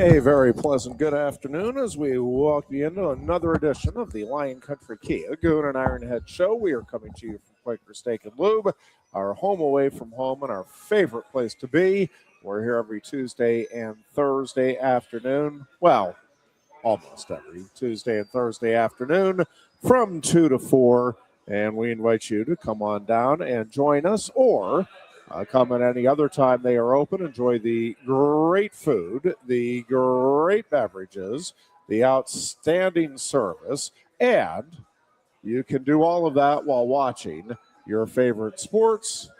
A very pleasant good afternoon as we walk you into another edition of the Lion Country Kia Goon and Ironhead Show. We are coming to you from Quaker Steak Lube, our home away from home and our favorite place to be. We're here every Tuesday and Thursday afternoon. Well, almost every Tuesday and Thursday afternoon from 2 to 4. And we invite you to come on down and join us, or come at any other time they are open. Enjoy the great food, the great beverages, the outstanding service, and you can do all of that while watching your favorite sports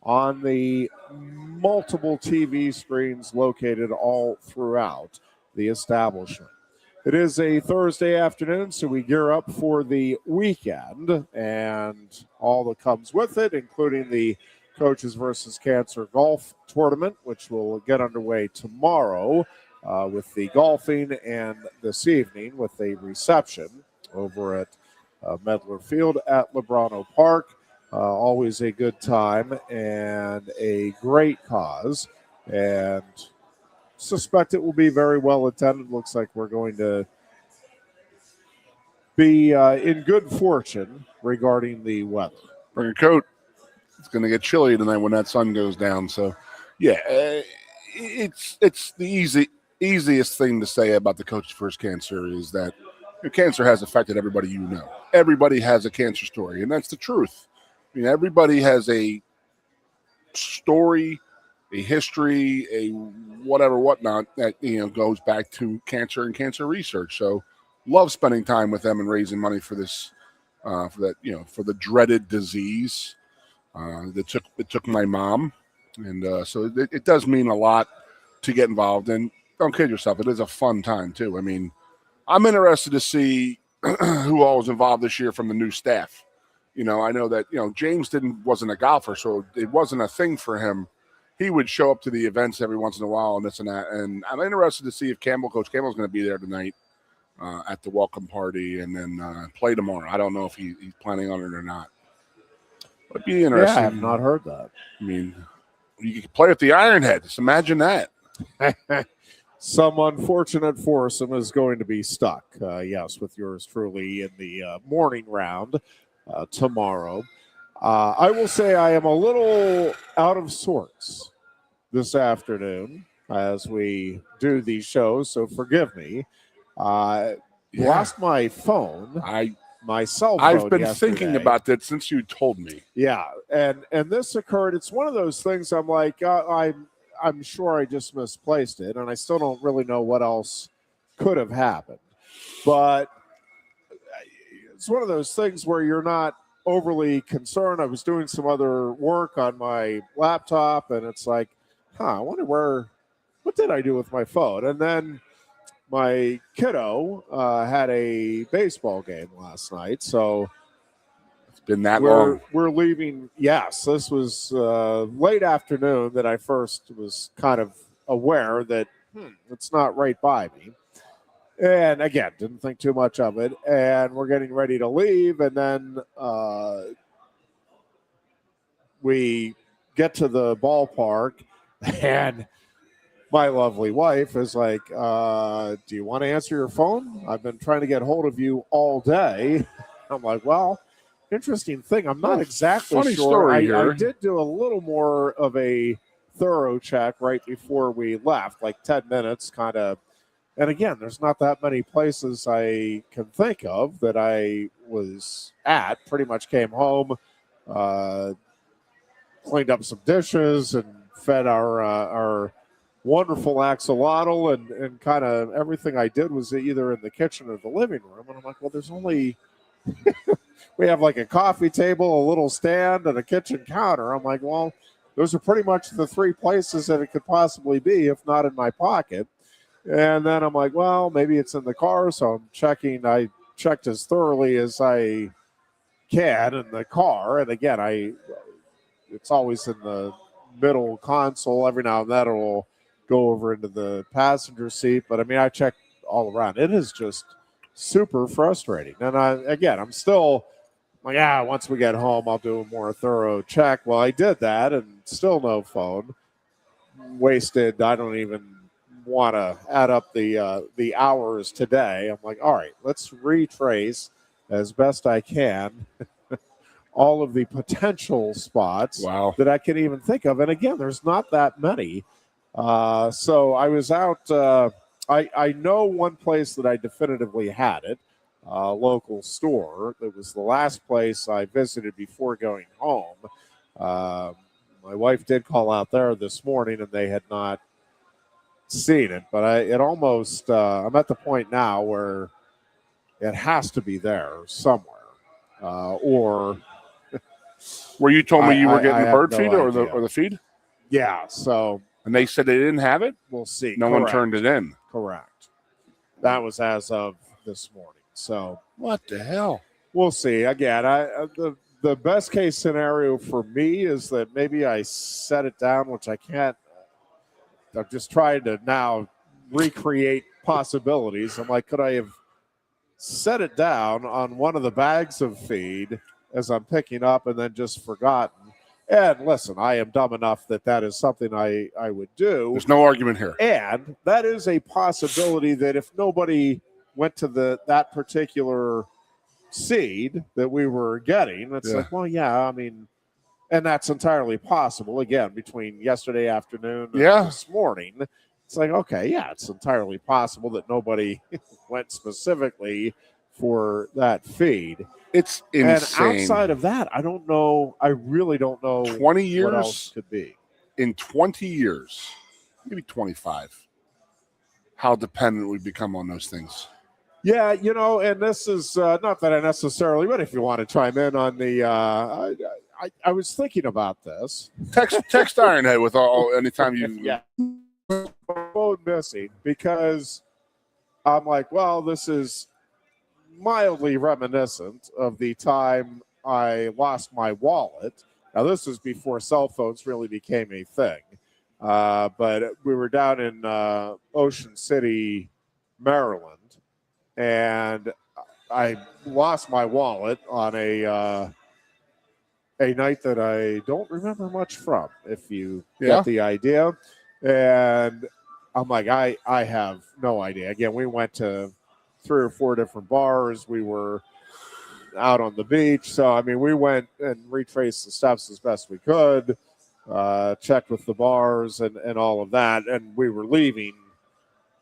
on the multiple TV screens located all throughout the establishment. It is a Thursday afternoon, so we gear up for the weekend and all that comes with it, including the Coaches versus Cancer Golf Tournament, which will get underway tomorrow with the golfing, and this evening with a reception over at Medler Field at Lebrano Park. Always a good time and a great cause, and suspect it will be very well attended. Looks like we're going to be in good fortune regarding the weather. Bring a coat. It's going to get chilly tonight when that sun goes down. So, yeah, it's the easiest thing to say about the Coaches versus Cancer is that cancer has affected everybody you know. Everybody has a cancer story, and that's the truth. I mean, everybody has a story, a history, a whatnot that goes back to cancer and cancer research. So, love spending time with them and raising money for this, for the dreaded disease. It took my mom, and so it does mean a lot to get involved. And don't kid yourself, it is a fun time too. I mean, I'm interested to see who all was involved this year from the new staff. I know that James wasn't a golfer, so it wasn't a thing for him. He would show up to the events every once in a while and this and that. And I'm interested to see if Coach Campbell's going to be there tonight at the welcome party and then play tomorrow. I don't know if he's planning on it or not. It'd be interesting. Yeah, I have not heard that. I mean, you could play with the Ironhead. Just imagine that. Some unfortunate foursome is going to be stuck, yes, with yours truly in the morning round tomorrow. I will say I am a little out of sorts this afternoon as we do these shows, so forgive me. Lost my phone. My cell phone. I've been yesterday. Thinking about that since you told me. Yeah, and this occurred. It's one of those things. I'm like, I'm sure I just misplaced it, and I still don't really know what else could have happened. But it's one of those things where you're not overly concerned. I was doing some other work on my laptop, and it's like, I wonder what did I do with my phone? And then my kiddo had a baseball game last night, so it's been that long. We're leaving. Yes, this was late afternoon that I first was kind of aware that it's not right by me. And again, didn't think too much of it. And we're getting ready to leave, and then we get to the ballpark, and my lovely wife is like, do you want to answer your phone? I've been trying to get hold of you all day. I'm like, well, interesting thing. I'm not exactly funny sure. Story here. I did do a little more of a thorough check right before we left, like 10 minutes kind of. And again, there's not that many places I can think of that I was at. Pretty much came home, cleaned up some dishes, and fed our wonderful axolotl, and kind of everything I did was either in the kitchen or the living room. And I'm like, well, there's only we have like a coffee table, a little stand, and a kitchen counter. I'm like, well, those are pretty much the three places that it could possibly be, if not in my pocket. And then I'm like, well, maybe it's in the car. So I'm checking. I checked as thoroughly as I can in the car. And again, it's always in the middle console. Every now and then it will go over into the passenger seat. But I mean, I checked all around. It is just super frustrating. And I'm still like, once we get home, I'll do a more thorough check. Well, I did that and still no phone. Wasted, I don't even want to add up the hours today. I'm like, all right, let's retrace as best I can all of the potential spots Wow. that I can even think of. And again, there's not that many. So I was out. I know one place that I definitively had it, local store. It was the last place I visited before going home. My wife did call out there this morning, and they had not seen it. But I'm at the point now where it has to be there somewhere, or Where you told me you were I getting the have bird no feed or idea. the feed? Yeah, so And they said they didn't have it? we'll see. No one turned it in. Correct. That was as of this morning. So What the hell? we'll see. Again, the best case scenario for me is that maybe I set it down, which I can't. I'm just trying to now recreate possibilities. I'm like, could I have set it down on one of the bags of feed as I'm picking up and then just forgotten? And listen, I am dumb enough that is something I would do. There's no argument here. And that is a possibility that if nobody went to that particular seed that we were getting, it's like, well, yeah, I mean, and that's entirely possible. Again, between yesterday afternoon and this morning, it's like, okay, yeah, it's entirely possible that nobody went specifically for that feed. It's insane. And outside of that, I don't know. I really don't know 20 years what else could be. In 20 years, maybe 25, how dependent we become on those things. Yeah, and this is not that I necessarily, but if you want to chime in on the, I was thinking about this. Text Ironhead with all anytime you. Yeah. Phone missing, because I'm like, well, this is mildly reminiscent of the time I lost my wallet. Now, this was before cell phones really became a thing. But we were down in Ocean City, Maryland, and I lost my wallet on a night that I don't remember much from, if you get the idea. And I'm like, I have no idea. Again, we went to 3 or 4 different bars. We were out on the beach. So, I mean, we went and retraced the steps as best we could, checked with the bars and all of that. And we were leaving.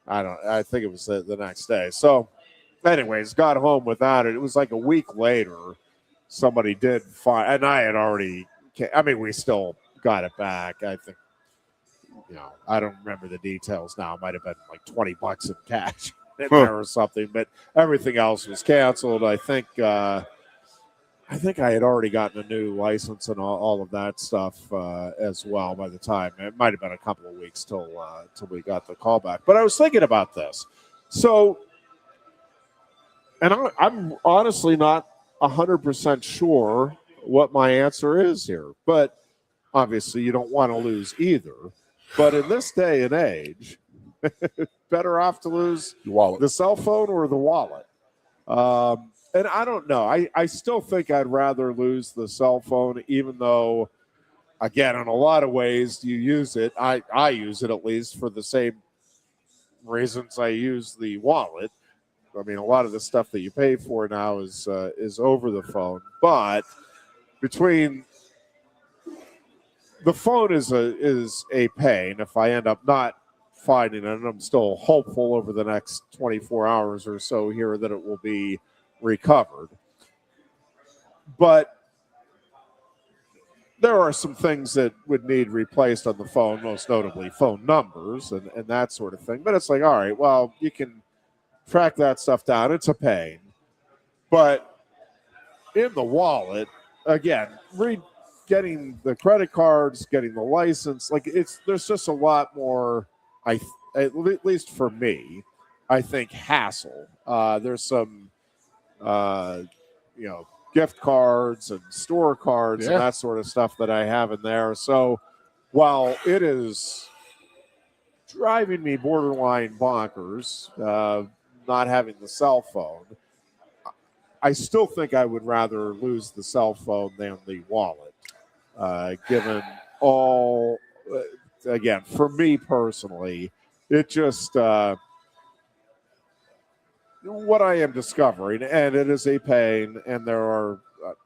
I think it was the next day. So, anyways, got home without it. It was like a week later, somebody did find, and I had already, we still got it back. I think, I don't remember the details now. It might have been like $20 in cash in there or something, but everything else was canceled. I think I had already gotten a new license and all of that stuff as well by the time. It might have been a couple of weeks till we got the call back. But I was thinking about this. So, and I'm honestly not 100% sure what my answer is here. But obviously you don't want to lose either. But in this day and age, better off to lose the cell phone or the wallet. And I don't know. I still think I'd rather lose the cell phone, even though, again, in a lot of ways you use it. I use it at least for the same reasons I use the wallet. I mean, a lot of the stuff that you pay for now is over the phone. But between the phone is a pain if I end up not finding it, and I'm still hopeful over the next 24 hours or so here that it will be recovered. But there are some things that would need replaced on the phone, most notably phone numbers and that sort of thing. But it's like, all right, well, you can track that stuff down. It's a pain. But in the wallet, again, getting the credit cards, getting the license, there's just a lot more, at least for me, I think, hassle. There's some, gift cards and store cards and that sort of stuff that I have in there. So while it is driving me borderline bonkers, not having the cell phone, I still think I would rather lose the cell phone than the wallet, given all, again, for me personally, it just what I am discovering, and it is a pain, and there are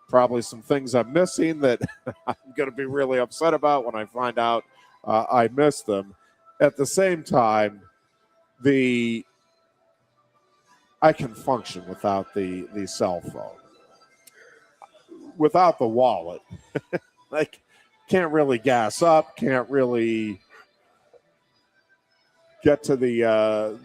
probably some things I'm missing that I'm going to be really upset about when I find out I missed them. At the same time, I can function without the cell phone, without the wallet. Like, can't really gas up, can't really get to the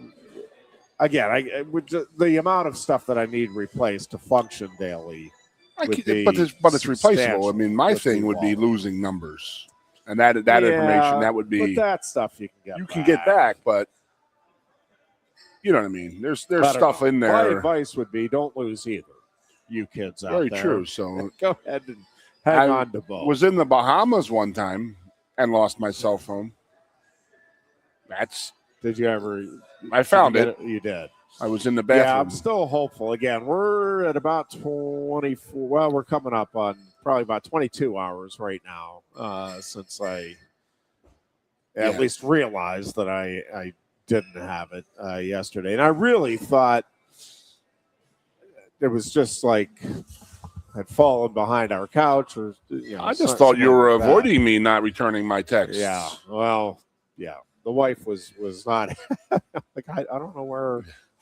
the amount of stuff that I need replaced to function daily. But it's replaceable. I mean, my thing would be losing numbers, and that information that would be. But that stuff you can get back, but you know what I mean. There's stuff in there. My advice would be don't lose either. You kids out there. Very true. So go ahead and hang on to both. Was in the Bahamas one time and lost my cell phone. Did you ever? I found it. You did. I was in the bathroom. Yeah, I'm still hopeful. Again, we're at about 24. Well, we're coming up on probably about 22 hours right now since I at least realized that I didn't have it yesterday. And I really thought it was just like I'd fallen behind our couch or, I just thought you were avoiding me not returning my text. Yeah. Well, yeah. The wife was not like, I don't know where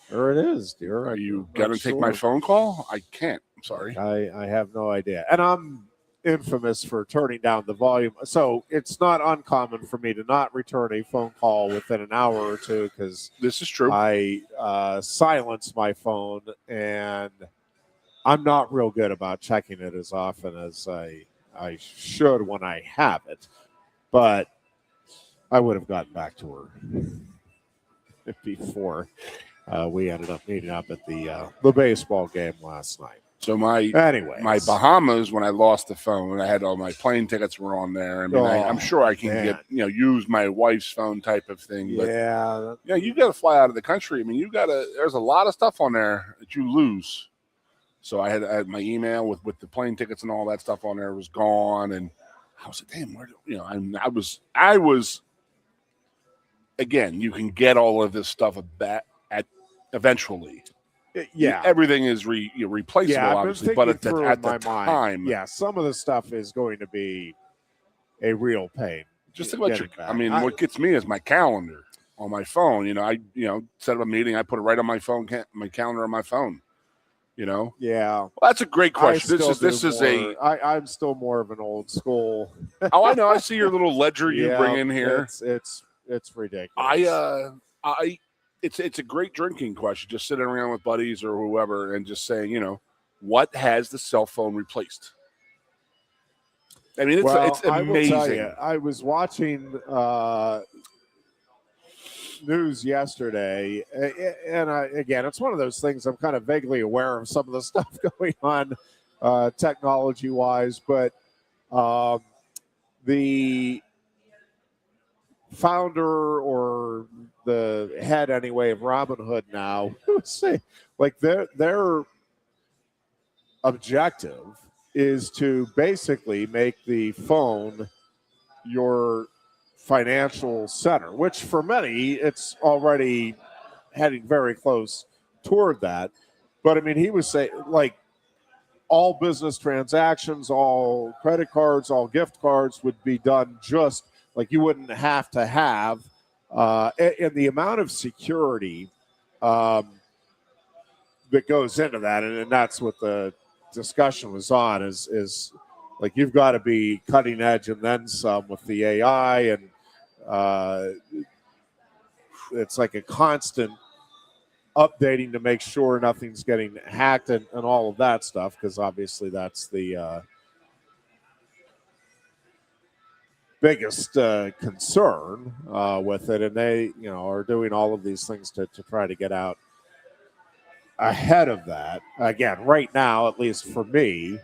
it is, dear. Are you going to take my phone call? I can't. I'm sorry. I have no idea. And I'm infamous for turning down the volume. So it's not uncommon for me to not return a phone call within an hour or two because this is true. I silence my phone, and I'm not real good about checking it as often as I should when I have it. But I would have gotten back to her before we ended up meeting up at the baseball game last night. So my Bahamas, when I lost the phone, I had all my plane tickets were on there. I mean, I'm sure I can get use my wife's phone type of thing. But you got to fly out of the country. I mean, there's a lot of stuff on there that you lose. So I had my email with the plane tickets and all that stuff on there was gone, and I was like, damn, I was. Again, you can get all of this stuff eventually. Yeah, everything is replaceable, obviously, but at the time, some of the stuff is going to be a real pain. Just think about what gets me is my calendar on my phone. I set up a meeting, I put it right on my phone, my calendar on my phone. Yeah. Well, that's a great question. I'm still more of an old school. Oh, I know. I see your little ledger you bring in here. It's ridiculous. It's a great drinking question. Just sitting around with buddies or whoever and just saying, what has the cell phone replaced? I mean, it's amazing. I will tell you, I was watching news yesterday, and again, it's one of those things I'm kind of vaguely aware of some of the stuff going on technology-wise, but the founder or the head anyway of Robinhood now say like their objective is to basically make the phone your financial center, which for many it's already heading very close toward that. But I mean, he was saying like all business transactions, all credit cards, all gift cards would be done just like you wouldn't have to have, and the amount of security that goes into that, and that's what the discussion was on, is like you've got to be cutting edge and then some with the AI, and it's like a constant updating to make sure nothing's getting hacked and all of that stuff, because obviously that's the biggest concern with it, and they are doing all of these things to try to get out ahead of that. Again, right now, at least for me,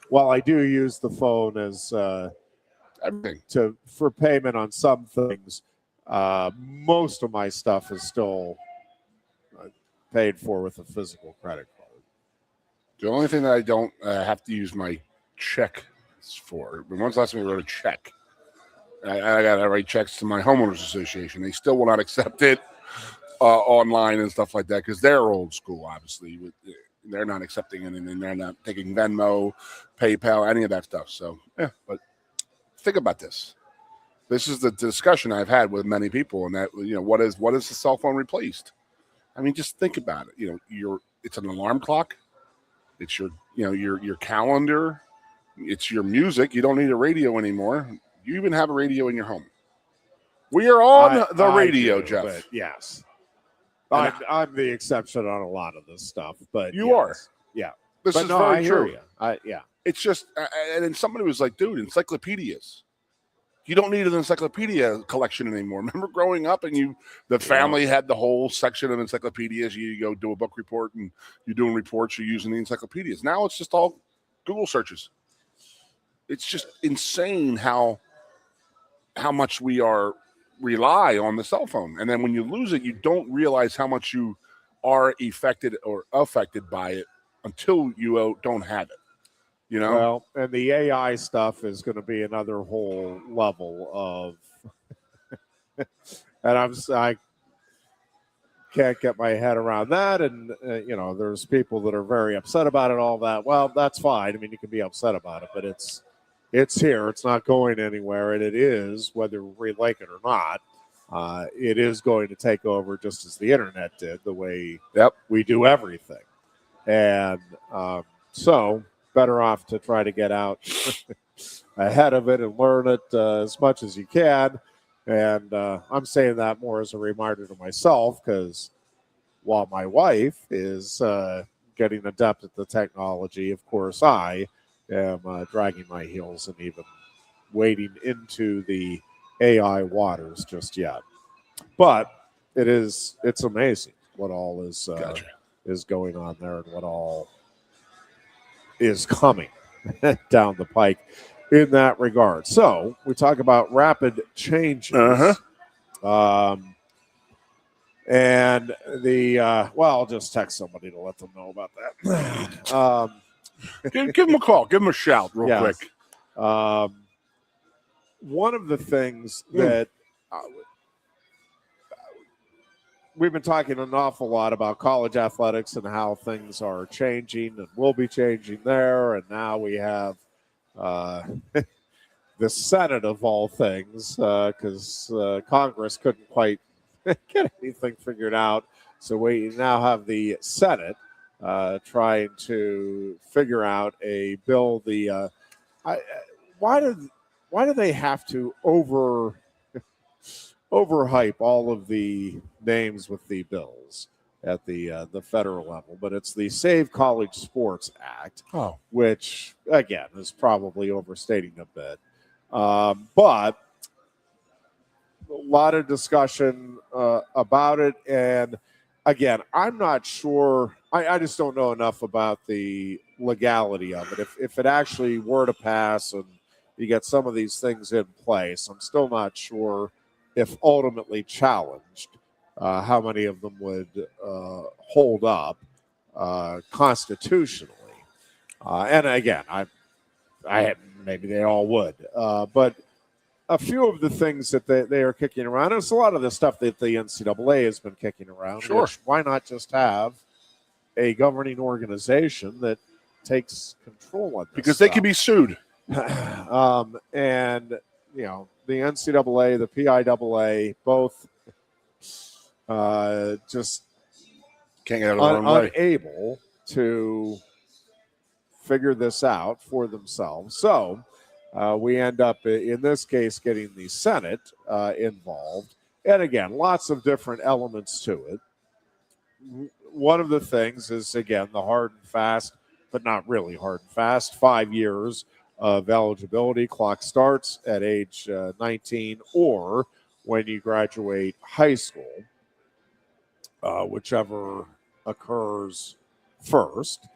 while I do use the phone as for payment on some things, most of my stuff is still paid for with a physical credit card. The only thing that I don't have to use my check for. But when's the last time we wrote a check? I got to write checks to my homeowners association. They still will not accept it online and stuff like that because they're old school, obviously. They're not accepting anything. They're not taking Venmo, PayPal, any of that stuff. So, yeah, but think about this. This is the discussion I've had with many people, and that, what is the cell phone replaced? I mean, just think about it. It's an alarm clock. It's your calendar. It's your music. You don't need a radio anymore. You even have a radio in your home. We are on the radio, Jeff. Yes. I'm the exception on a lot of this stuff, but you are. Yeah. This is very true. Yeah. It's just, and then somebody was like, dude, encyclopedias. You don't need an encyclopedia collection anymore. Remember growing up and the family had the whole section of encyclopedias. You go do a book report and you're doing reports, you're using the encyclopedias. Now it's just all Google searches. It's just insane how much we rely on the cell phone. And then when you lose it, you don't realize how much you are affected by it until you don't have it. Well, and the AI stuff is going to be another whole level of and I can't get my head around that. And there's people that are very upset about it, all that. Well, that's fine. I mean, you can be upset about it, but it's here. It's not going anywhere, and it is, whether we like it or not, it is going to take over just as the internet did, the way we do everything. And so better off to try to get out ahead of it and learn it as much as you can. And I'm saying that more as a reminder to myself, because while my wife is getting adept at the technology, of course, I am dragging my heels and even wading into the AI waters just yet. But it's amazing what all is going on there and what all is coming down the pike in that regard. So we talk about rapid changes. And I'll just text somebody to let them know about that. Give them a call. Give them a shout real quick. One of the things that we've been talking an awful lot about college athletics and how things are changing and will be changing there. And now we have the Senate of all things, because Congress couldn't quite get anything figured out. So we now have the Senate trying to figure out a bill. Why do they have to overhype all of the names with the bills at the federal level? But it's the Save College Sports Act, which again is probably overstating a bit, but a lot of discussion about it. And again, I'm not sure. I just don't know enough about the legality of it. If it actually were to pass and you get some of these things in place, I'm still not sure if ultimately challenged, how many of them would hold up constitutionally. And again, maybe they all would. But a few of the things that they are kicking around, and it's a lot of the stuff that the NCAA has been kicking around. Sure. Which, why not just have a governing organization that takes control on this because stuff? they can be sued. And the NCAA, the PIAA, both just can't get out of their own way. Unable to figure this out for themselves. So we end up, in this case, getting the Senate involved. And again, lots of different elements to it. One of the things is, again, the hard and fast, but not really hard and fast, 5 years of eligibility. Clock starts at age 19 or when you graduate high school, whichever occurs first.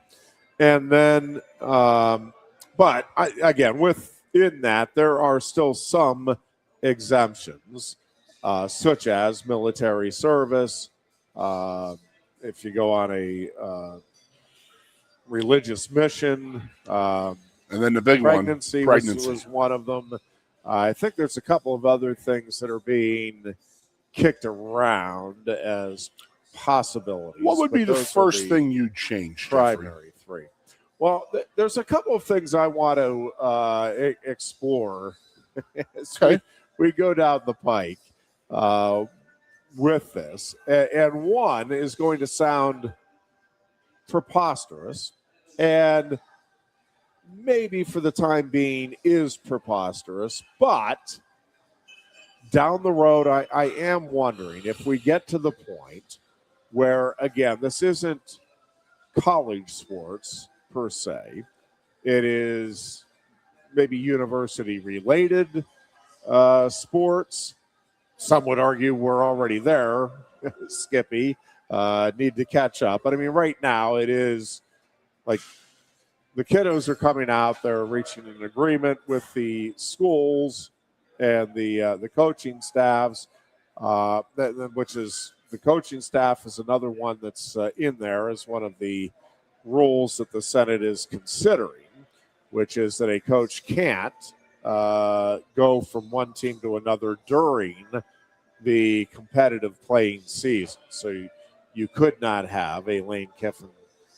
And then, but again, within that, there are still some exemptions, such as military service. If you go on a religious mission, and then the big pregnancy one, was one of them. I think there's a couple of other things that are being kicked around as possibilities. What would be the first thing you'd change, Jeffrey? Primary three. Well, there's a couple of things I want to explore as we go down the pike with this. And one is going to sound preposterous, and maybe for the time being is preposterous, but down the road, I am wondering if we get to the point where, again, this isn't college sports per se. It is maybe university-related sports. Some would argue we're already there, Skippy, need to catch up. But, I mean, right now it is like the kiddos are coming out. They're reaching an agreement with the schools and the coaching staffs, which is the coaching staff is another one that's in there as one of the rules that the Senate is considering, which is that a coach can't go from one team to another during the competitive playing season. So you could not have a Lane Kiffin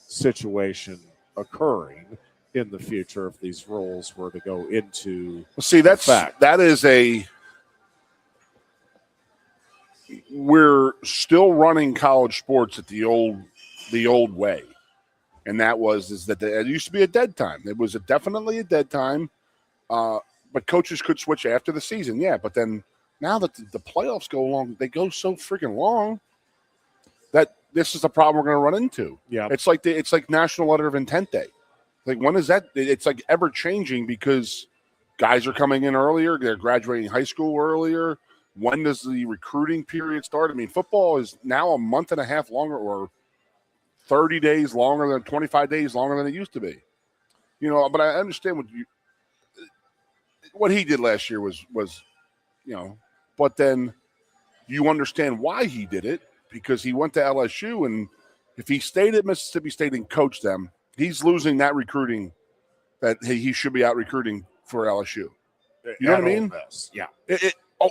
situation occurring in the future if these rules were to go into effect. That is we're still running college sports at the old way, and that is that it used to be a dead time. It was definitely a dead time, but coaches could switch after the season. Yeah, but then now that the playoffs go long, they go so freaking long that this is the problem we're going to run into. Yeah, it's like National Letter of Intent Day. Like, when is that? It's like ever changing because guys are coming in earlier. They're graduating high school earlier. When does the recruiting period start? I mean, football is now a month and a half longer, or 30 days longer than 25 days longer than it used to be. You know, but I understand what he did last year was, you know, but then you understand why he did it, because he went to LSU, and if he stayed at Mississippi State and coached them, he's losing that recruiting that he should be out recruiting for LSU. You know what I mean? Yeah.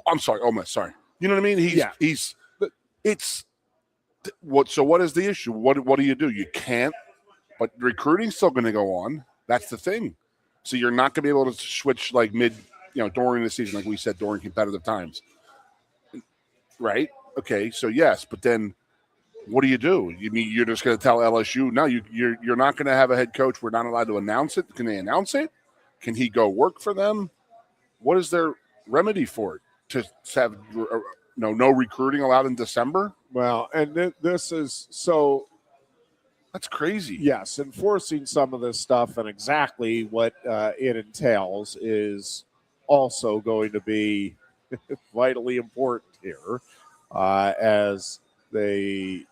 I'm sorry, Ole Miss. Sorry. You know what I mean? So what is the issue? What do? You can't, but recruiting's still going to go on. That's the thing. So you're not going to be able to switch like during the season, like we said, during competitive times. Right? Okay. So yes, but then what do? You mean you're just going to tell LSU, no, you're not going to have a head coach. We're not allowed to announce it. Can they announce it? Can he go work for them? What is their remedy for it? To have no recruiting allowed in December? Well, and this is so. That's crazy. Yes, enforcing some of this stuff and exactly what it entails is also going to be vitally important here as they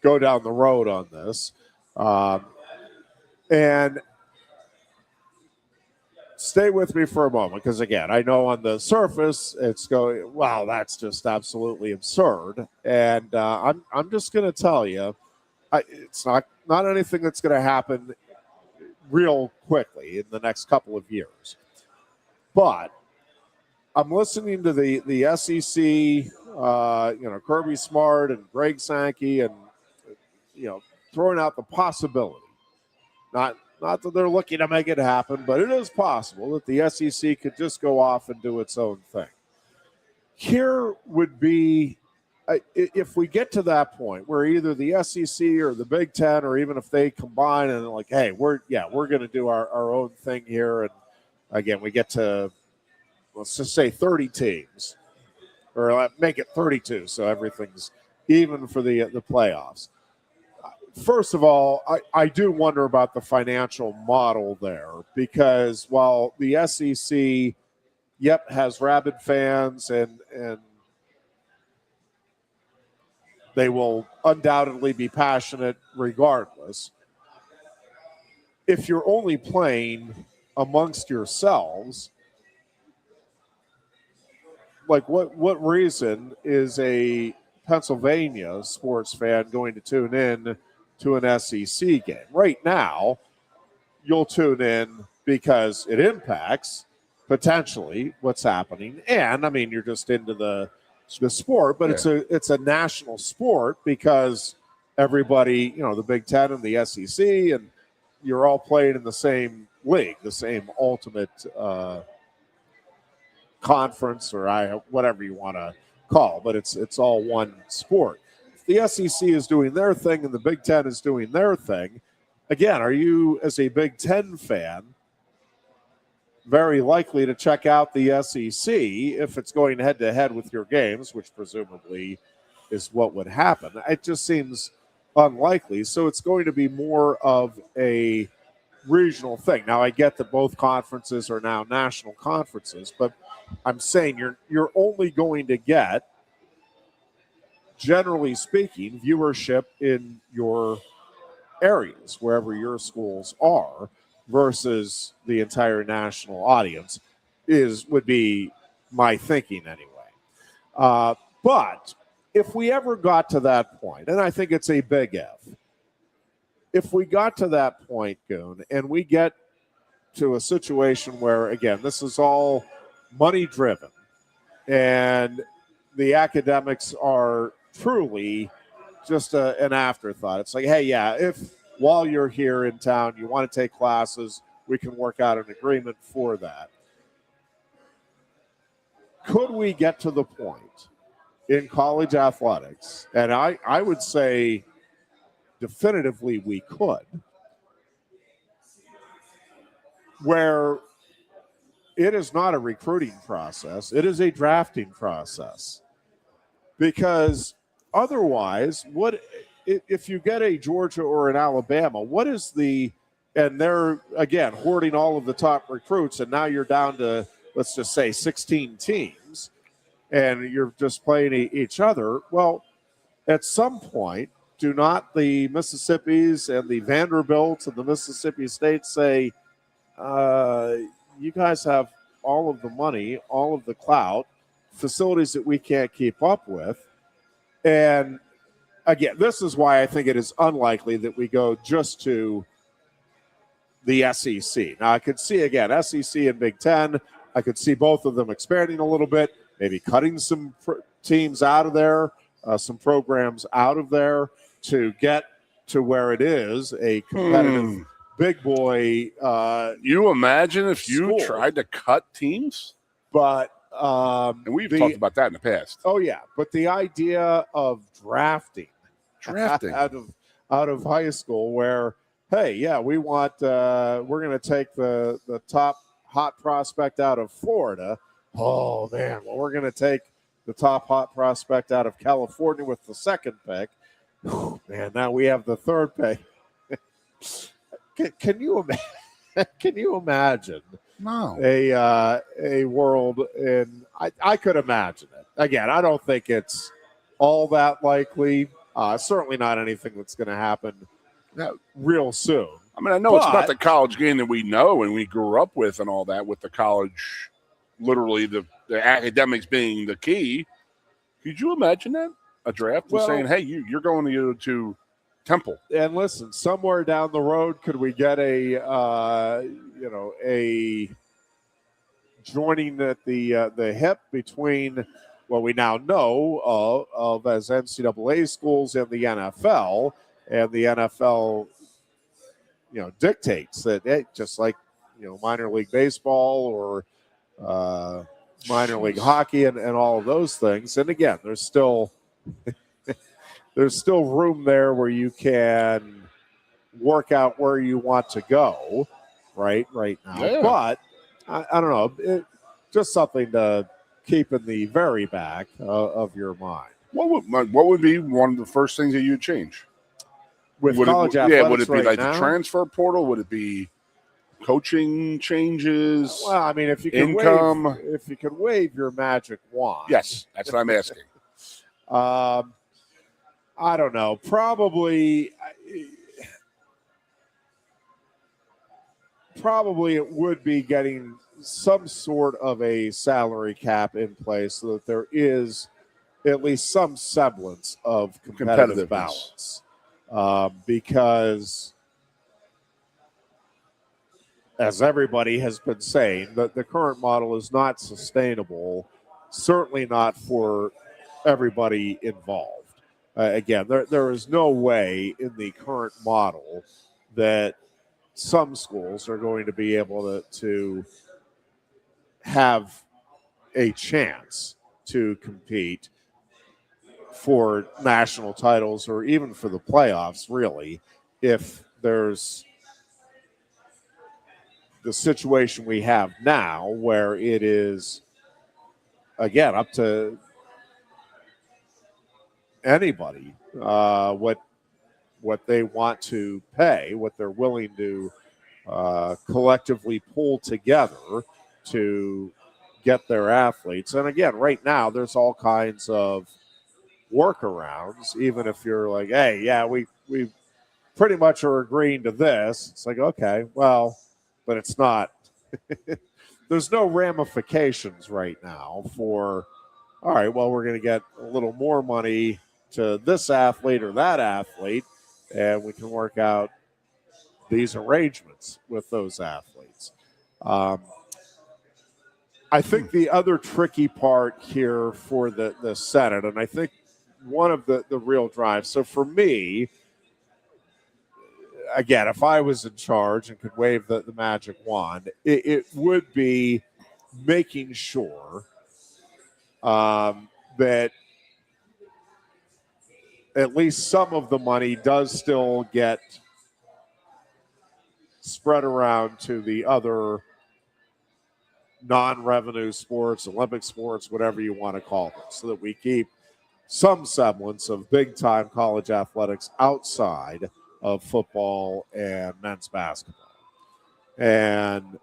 go down the road on this. And stay with me for a moment, because, again, I know on the surface it's going, wow, that's just absolutely absurd. And I'm just going to tell you, it's not anything that's going to happen real quickly in the next couple of years. But I'm listening to the SEC, Kirby Smart and Greg Sankey, and throwing out the possibility, not that they're looking to make it happen, but it is possible that the SEC could just go off and do its own thing. Here would be, if we get to that point where either the SEC or the Big Ten, or even if they combine and like, hey, we're going to do our own thing here, and again, we get to, let's just say 30 teams, or make it 32, so everything's even for the playoffs. First of all, I do wonder about the financial model there, because while the SEC, has rabid fans and they will undoubtedly be passionate regardless, if you're only playing amongst yourselves, like what reason is a Pennsylvania sports fan going to tune in to an SEC game? Right now, you'll tune in because it impacts potentially what's happening. And I mean, you're just into the sport, but it's a national sport because everybody, the Big Ten and the SEC, and you're all playing in the same league, the same ultimate conference, or whatever you want to call, but it's all one sport. If the SEC is doing their thing and the Big Ten is doing their thing, again, are you, as a Big Ten fan, very likely to check out the SEC if it's going head-to-head with your games, which presumably is what would happen? It just seems unlikely. So it's going to be more of a regional thing. Now, I get that both conferences are now national conferences, but I'm saying you're only going to get, generally speaking, viewership in your areas, wherever your schools are, versus the entire national audience would be my thinking anyway. But if we ever got to that point, and I think it's a big if we got to that point, Goon, and we get to a situation where, again, this is all money driven and the academics are truly just an afterthought. It's like, hey, yeah, if while you're here in town you want to take classes, we can work out an agreement for that. Could we get to the point in college athletics, and I would say definitively we could, where it is not a recruiting process, it is a drafting process? Because otherwise, what if you get a Georgia or an Alabama, what is and they're, again, hoarding all of the top recruits, and now you're down to, let's just say, 16 teams, and you're just playing each other. Well, at some point, do not the Mississippis and the Vanderbilts and the Mississippi State say, you guys have all of the money, all of the clout, facilities that we can't keep up with? And again, this is why I think it is unlikely that we go just to the SEC. Now, I could see, again, SEC and Big Ten, I could see both of them expanding a little bit, maybe cutting some teams out of there, some programs out of there to get to where it is a competitive big boy. You imagine if you school. tried to cut teams? But and we've talked about that in the past. Oh yeah, but the idea of drafting out of high school, where, hey, yeah, we want we're going to take the top hot prospect out of Florida. Oh man, well, we're going to take the top hot prospect out of California with the second pick. Whew, man, now we have the third pick. Can you imagine? No. A world in, I could imagine it. Again, I don't think it's all that likely. Certainly not anything that's going to happen real soon. I mean, I know it's not the college game that we know and we grew up with and all that, with the college, literally the academics being the key. Could you imagine that? A draft was saying, hey, you're going to Temple. And listen, somewhere down the road, could we get a joining at the hip between what we now know of as NCAA schools and the NFL, and the NFL, dictates that, just like, minor league baseball or minor league hockey and all of those things. And again, there's still room there where you can work out where you want to go right now. Yeah. But I don't know, just something to keep in the very back of your mind. What would be one of the first things that you'd change? With college athletics, would it be like now? The transfer portal? Would it be coaching changes? Well, I mean, if you could wave your magic wand. Yes, that's what I'm asking. I don't know. Probably it would be getting some sort of a salary cap in place so that there is at least some semblance of competitive balance. Because as everybody has been saying, that the current model is not sustainable, certainly not for everybody involved. Again, there is no way in the current model that some schools are going to be able to have a chance to compete for national titles or even for the playoffs, really, if there's the situation we have now where it is, again, up to anybody what they want to pay, what they're willing to collectively pull together to get their athletes. And again, right now, there's all kinds of workarounds, even if you're like, hey, yeah, we pretty much are agreeing to this. It's like, okay, well, but it's not. There's no ramifications right now for, all right, well, we're going to get a little more money to this athlete or that athlete, and we can work out these arrangements with those athletes. I think the other tricky part here for the Senate, and I think one of the real drives, so for me, again, if I was in charge and could wave the magic wand, it would be making sure that at least some of the money does still get spread around to the other non-revenue sports, Olympic sports, whatever you want to call them, so that we keep some semblance of big-time college athletics outside of football and men's basketball. And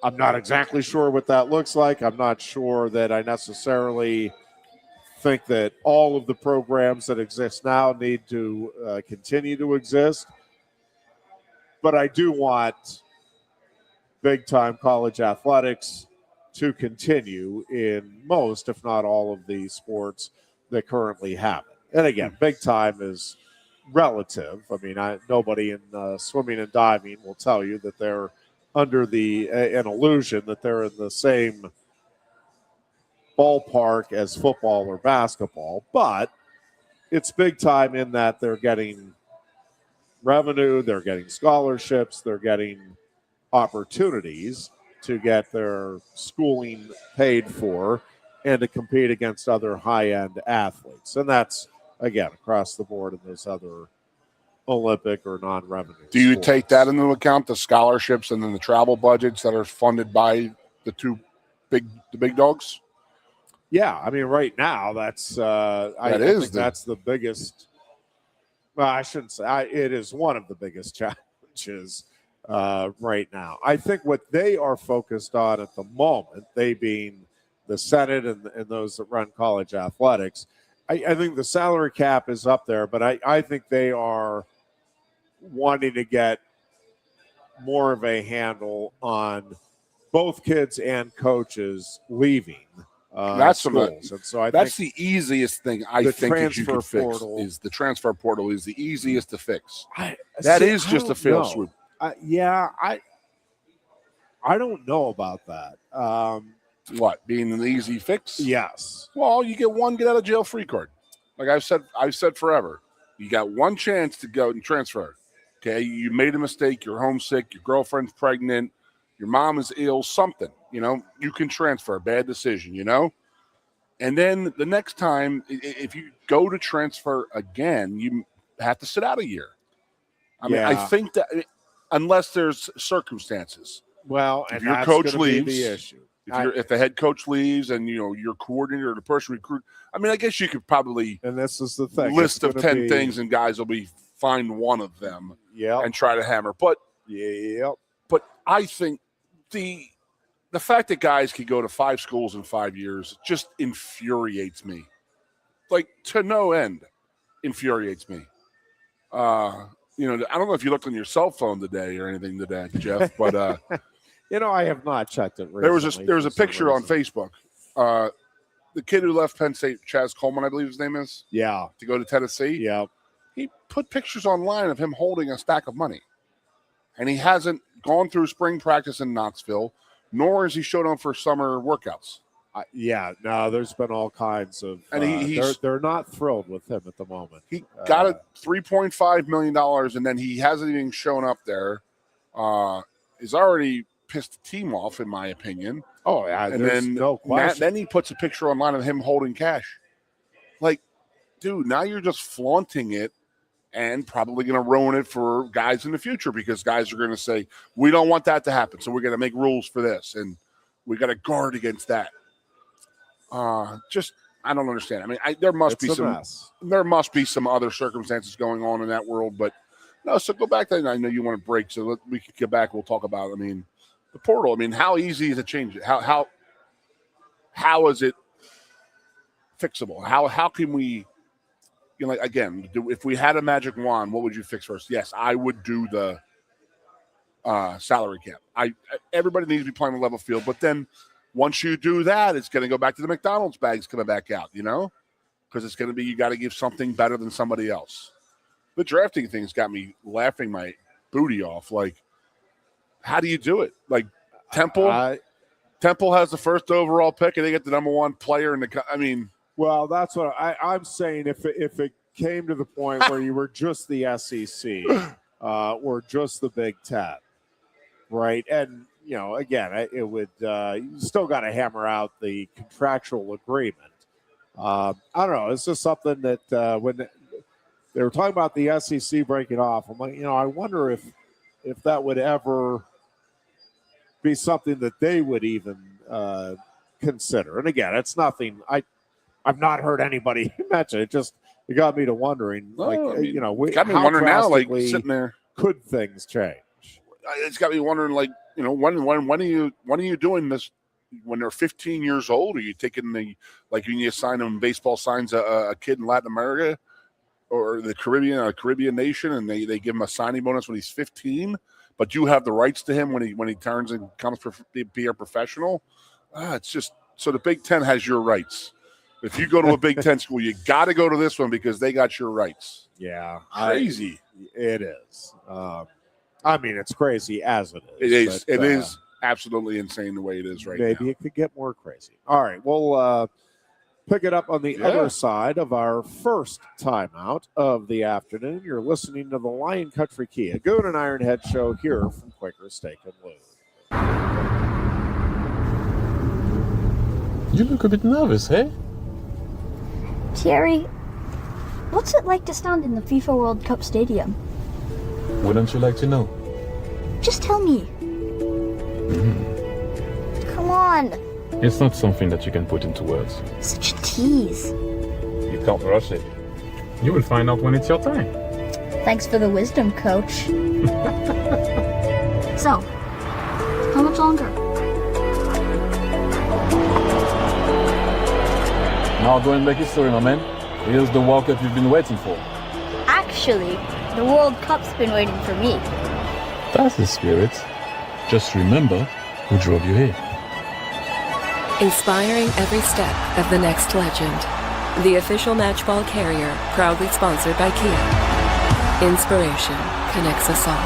I'm not exactly sure what that looks like. I'm not sure that I necessarily think that all of the programs that exist now need to continue to exist. But I do want big-time college athletics to continue in most, if not all, of the sports that currently have it. And again, big-time is relative. I mean, nobody in swimming and diving will tell you that they're under an illusion that they're in the same ballpark as football or basketball. But it's big-time in that they're getting revenue, they're getting scholarships, they're getting opportunities to get their schooling paid for and to compete against other high-end athletes. And that's, again, across the board in those other Olympic or non-revenue Do you sports. take that into account, the scholarships and then the travel budgets that are funded by the big dogs? Yeah, I mean, right now, that's I think that's the biggest. Well, I shouldn't say it is one of the biggest challenges right now. I think what they are focused on at the moment, they being the Senate and those that run college athletics, I think the salary cap is up there, but I think they are wanting to get more of a handle on both kids and coaches leaving That's schools. And so that's the easiest thing I think that you could fix portal. is the transfer portal is the easiest to fix. That is just a fail swoop. Yeah, I don't know about that. What, being an easy fix? Yes. Well, you get one get out of jail free card. Like I've said forever. You got one chance to go and transfer. Okay, you made a mistake, you're homesick, your girlfriend's pregnant, your mom is ill, something, you can transfer, bad decision, And then the next time, if you go to transfer again, you have to sit out a year. I mean, I think that unless there's circumstances. Well, and if your that's coach leaves, be the issue. If the head coach leaves and your coordinator or the person recruit, I mean, I guess you could probably and this is the thing list of 10 things and guys will be find one of them and try to hammer. But but I think the fact that guys can go to 5 schools in 5 years just infuriates me, like to no end, infuriates me. I don't know if you looked on your cell phone today or anything today, Jeff, but I have not checked it recently. There was a picture on Facebook. The kid who left Penn State, Chaz Coleman, I believe his name is. Yeah. To go to Tennessee. Yeah. he put pictures online of him holding a stack of money. And he hasn't gone through spring practice in Knoxville, nor has he showed up for summer workouts. There's been all kinds of, and they're not thrilled with him at the moment. He got a $3.5 million, and then he hasn't even shown up there. He's already pissed the team off, in my opinion. Oh, yeah, and there's no question. Then he puts a picture online of him holding cash. Like, dude, now you're just flaunting it and probably going to ruin it for guys in the future, because guys are going to say, we don't want that to happen, so we're going to make rules for this, and we got to guard against that. I don't understand. I mean, there must be some other circumstances going on in that world, but no. So go back to, I know you want a break, so we can get back. We'll talk about, I mean, the portal. I mean, how easy is it to change it? How is it fixable? How can we, like, again, if we had a magic wand, what would you fix first? Yes, I would do the salary cap. Everybody needs to be playing a level field, but then once you do that, it's going to go back to the McDonald's bags coming back out, because it's going to be, you got to give something better than somebody else. The drafting thing's got me laughing my booty off. Like, how do you do it? Like, Temple has the first overall pick, and they get the number one player in the. I mean, well, that's what I'm saying. If it came to the point where you were just the SEC or just the Big Ten, right? And again, it would you still got to hammer out the contractual agreement. I don't know. It's just something that when they were talking about the SEC breaking off, I'm like, I wonder if that would ever be something that they would even consider. And again, it's nothing. I've not heard anybody mention it. It got me to wondering, got me wondering now, like, sitting there, could things change? It's got me wondering, like, when are you doing this? When they're 15 years old, are you taking when you sign them baseball signs a kid in Latin America or the Caribbean, a Caribbean nation, and they give him a signing bonus when he's 15, but you have the rights to him when he turns and comes to be a professional? It's just, so the Big Ten has your rights. If you go to a Big Ten school, you got to go to this one because they got your rights. Yeah. Crazy. It is. I mean, it's crazy as it is. It is. It is absolutely insane the way it is right now. Maybe it could get more crazy. All right. We'll pick it up on the other side of our first timeout of the afternoon. You're listening to the Lion Country Kia Goon and Ironhead show here from Quaker Steak Lube. You look a bit nervous, hey? Thierry, what's it like to stand in the FIFA World Cup stadium? Wouldn't you like to know? Just tell me. Come on. It's not something that you can put into words. Such a tease. You can't rush it. You will find out when it's your time. Thanks for the wisdom, coach. So, how much longer? Now go and make history, my man. Here's the World Cup you've been waiting for. Actually, the World Cup's been waiting for me. That's the spirit. Just remember who drove you here. Inspiring every step of the next legend. The official matchball carrier, proudly sponsored by Kia. Inspiration connects us all.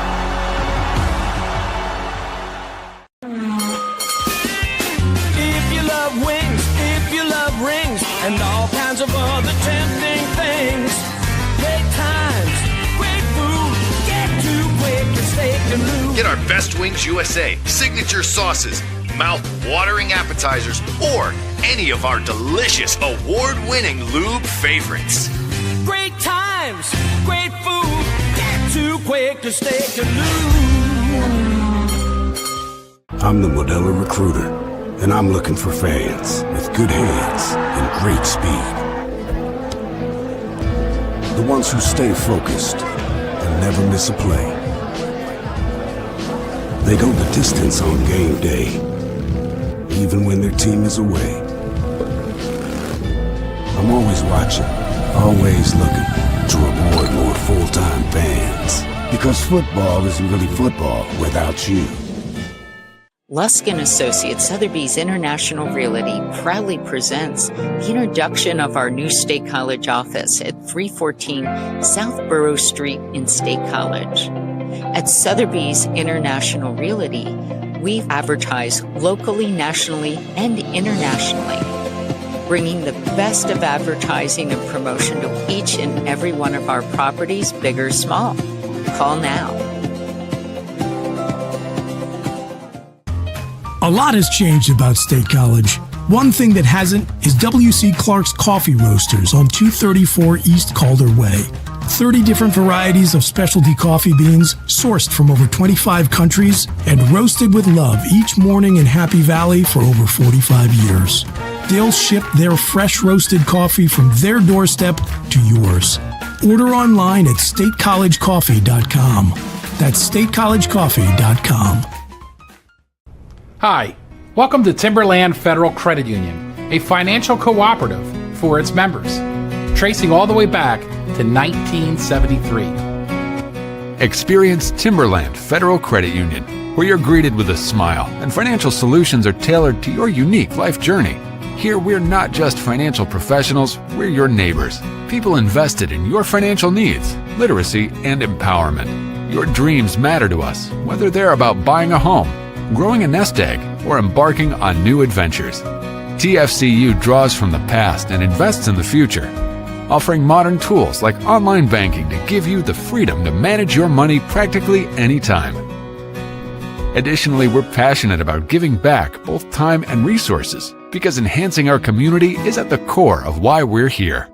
If you love wings, if you love rings, and all kinds of other tempting things, great times, great food, get to Quaker Steak Lube. Get our Best Wings USA signature sauces, mouth-watering appetizers, or any of our delicious award-winning lube favorites. Great times, great food, get to Quaker Steak Lube. I'm the Modelo Recruiter, and I'm looking for fans with good hands and great speed. The ones who stay focused and never miss a play. They go the distance on game day, even when their team is away. I'm always watching, always looking to reward more full-time fans. Because football isn't really football without you. Lusk & Associates Sotheby's International Realty proudly presents the introduction of our new State College office at 314 South Borough Street in State College. At Sotheby's International Realty, we advertise locally, nationally, and internationally, bringing the best of advertising and promotion to each and every one of our properties, big or small. Call now. A lot has changed about State College. One thing that hasn't is W.C. Clark's Coffee Roasters on 234 East Calder Way. 30 different varieties of specialty coffee beans sourced from over 25 countries and roasted with love each morning in Happy Valley for over 45 years. They'll ship their fresh roasted coffee from their doorstep to yours. Order online at statecollegecoffee.com. That's statecollegecoffee.com. Hi, welcome to Timberland Federal Credit Union, a financial cooperative for its members, tracing all the way back to 1973. Experience Timberland Federal Credit Union, where you're greeted with a smile and financial solutions are tailored to your unique life journey. Here, we're not just financial professionals, we're your neighbors, people invested in your financial needs, literacy, and empowerment. Your dreams matter to us, whether they're about buying a home, growing a nest egg, or embarking on new adventures. TFCU draws from the past and invests in the future, offering modern tools like online banking to give you the freedom to manage your money practically anytime. Additionally, we're passionate about giving back both time and resources because enhancing our community is at the core of why we're here.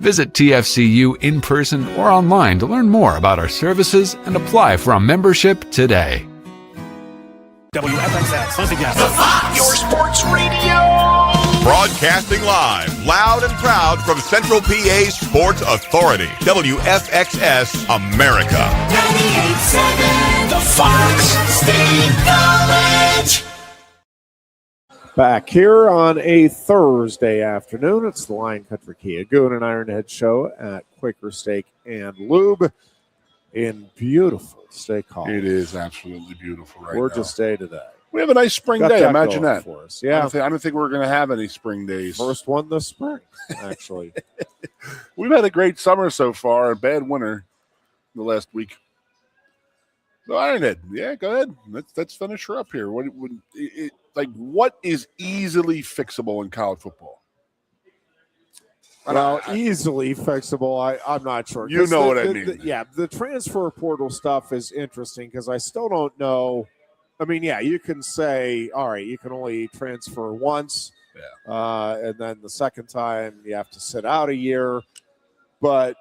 Visit TFCU in person or online to learn more about our services and apply for a membership today. WFXX, once again, the Fox, your sports radio. Broadcasting live, loud and proud from Central PA's Sports Authority, WFXS America. 98.7, the Fox, State College. Back here on a Thursday afternoon, it's the Lion Country Kia Goon and Ironhead show at Quaker Steak and Lube in beautiful State College. It is absolutely beautiful right Gorgeous now. day today. We have a nice spring day. Imagine that. For us. Yeah. I don't think we're going to have any spring days. First one this spring, actually. We've had a great summer so far, a bad winter the last week. So Ironhead, yeah, go ahead. Let's finish her up here. What is easily fixable in college football? Well, easily fixable, I'm not sure. You know what I mean. The transfer portal stuff is interesting because I still don't know. I mean, yeah, you can say, all right, you can only transfer once, and then the second time you have to sit out a year. But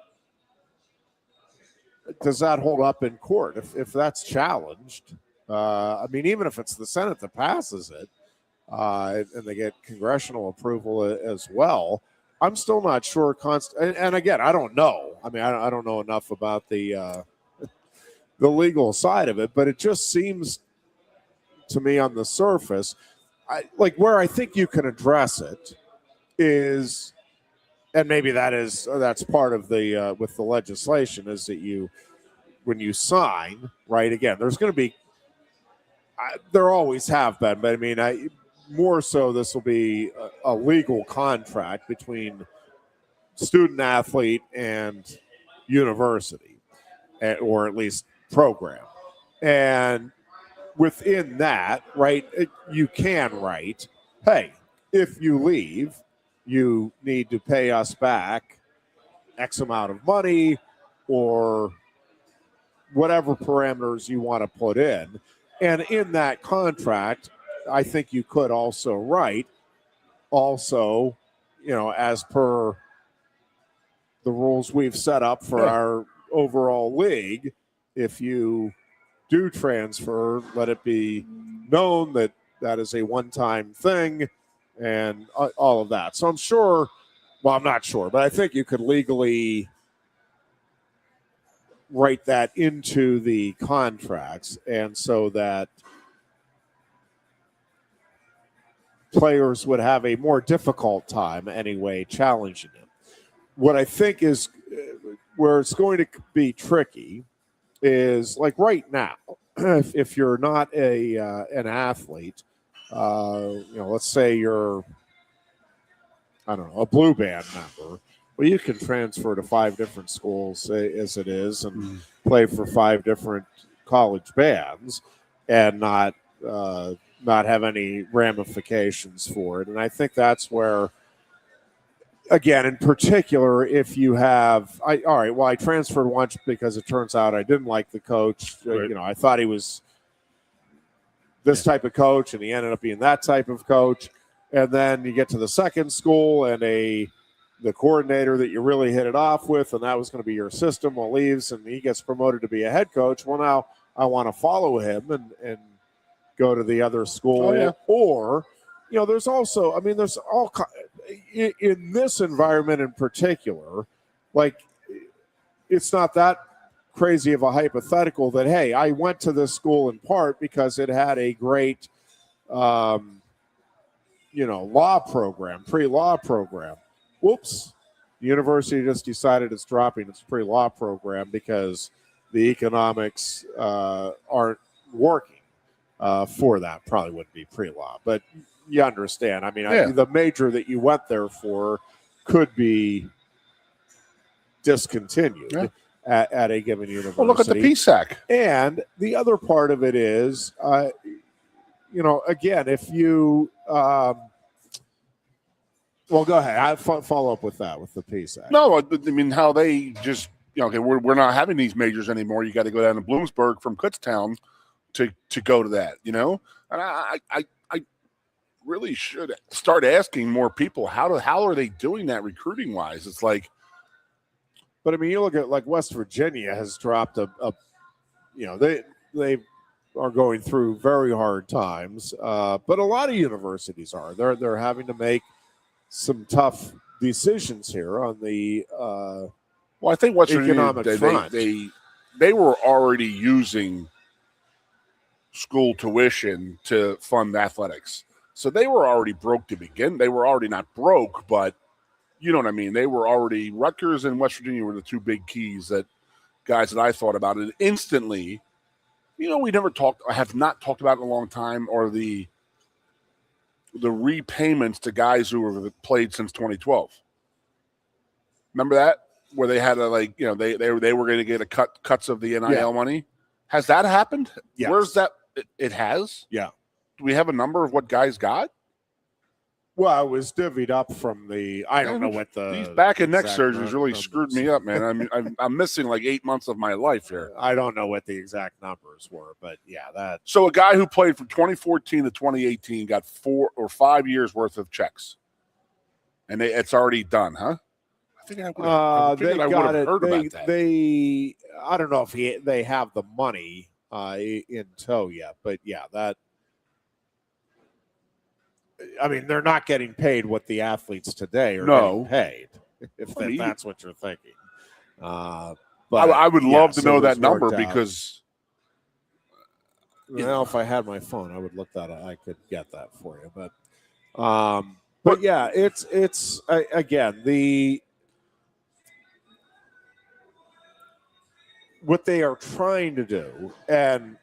does that hold up in court if that's challenged? I mean, even if it's the Senate that passes it and they get congressional approval as well, I'm still not sure. And again, I don't know. I mean, I don't know enough about the legal side of it, but it just seems to me on the surface, where I think you can address it is, and maybe that's part of the with the legislation, is that when you sign, right? Again, there's going to be, there always have been, but I mean, more so this will be a legal contract between student athlete and university, or at least program. And within that, right, you can write, hey, if you leave, you need to pay us back X amount of money or whatever parameters you want to put in. And in that contract, I think you could also write, as per the rules we've set up for our overall league, if you do transfer, let it be known that that is a one-time thing and all of that. So I'm sure, well, I'm not sure, but I think you could legally write that into the contracts, and so that players would have a more difficult time anyway challenging it. What I think is where it's going to be tricky is, like right now, if you're not an athlete, let's say you're, I don't know, a blue band member, well, you can transfer to 5 different schools as it is and play for 5 different college bands and not have any ramifications for it. And I think that's where, again, in particular, if you have, I transferred once because it turns out I didn't like the coach. Right. I thought he was this type of coach, and he ended up being that type of coach. And then you get to the second school, and the coordinator that you really hit it off with, and that was going to be your system, leaves, and he gets promoted to be a head coach. Well, now I want to follow him and go to the other school. Oh, yeah. Or, there's also, there's all in this environment in particular, like, it's not that crazy of a hypothetical that, hey, I went to this school in part because it had a great, law program, pre-law program. Whoops. The university just decided it's dropping its pre-law program because the economics aren't working for that. Probably wouldn't be pre-law, but you understand. The major that you went there for could be discontinued at a given university. Well, look at the PSAC. And the other part of it is, again, if you well, go ahead. I'll follow up with that, with the PSAC. No, how they just, okay, we're not having these majors anymore. You got to go down to Bloomsburg from Kutztown to go to that, And I really should start asking more people how are they doing that recruiting wise. It's like, but you look at like West Virginia has dropped they are going through very hard times, but a lot of universities are. They're having to make some tough decisions here on the I think West economic Virginia, front. They were already using school tuition to fund athletics. So they were already broke to begin. They were already not broke, but you know what I mean? They were already, Rutgers and West Virginia were the 2 big keys guys that I thought about. And instantly, we have not talked about in a long time, or the repayments to guys who have played since 2012. Remember that? Where they had they were going to get cuts of the NIL money. Has that happened? Yes. Where's that? It has? Yeah. Do we have a number of what guys got? Well, it was divvied up from I don't know what these back and neck surgeries really screwed me up, man. I'm missing like 8 months of my life here. I don't know what the exact numbers were, but yeah, that. So a guy who played from 2014 to 2018 got 4 or 5 years worth of checks, and it's already done, huh? I think I would have heard about that. I don't know if they have the money in tow yet, but yeah, that. They're not getting paid what the athletes today are getting paid, if that's what you're thinking. But I would love to know that number because. If I had my phone, I would look that up. I could get that for you, but yeah, it's again what they are trying to do, and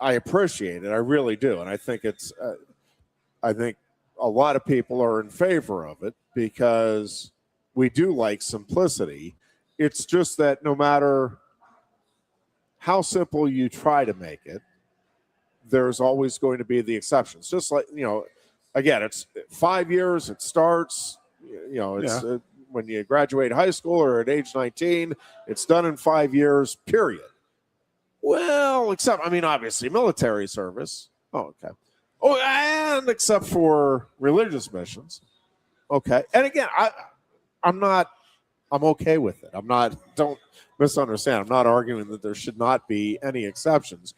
I appreciate it. I really do, and I think it's. I think a lot of people are in favor of it because we do like simplicity. It's just that no matter how simple you try to make it, there's always going to be the exceptions. Just like, again, it's 5 years, it starts, it's when you graduate high school or at age 19, it's done in 5 years, period. Well, except, obviously military service. Oh, okay. Oh, and except for religious missions. Okay. And again, I'm okay with it. Don't misunderstand. I'm not arguing that there should not be any exceptions.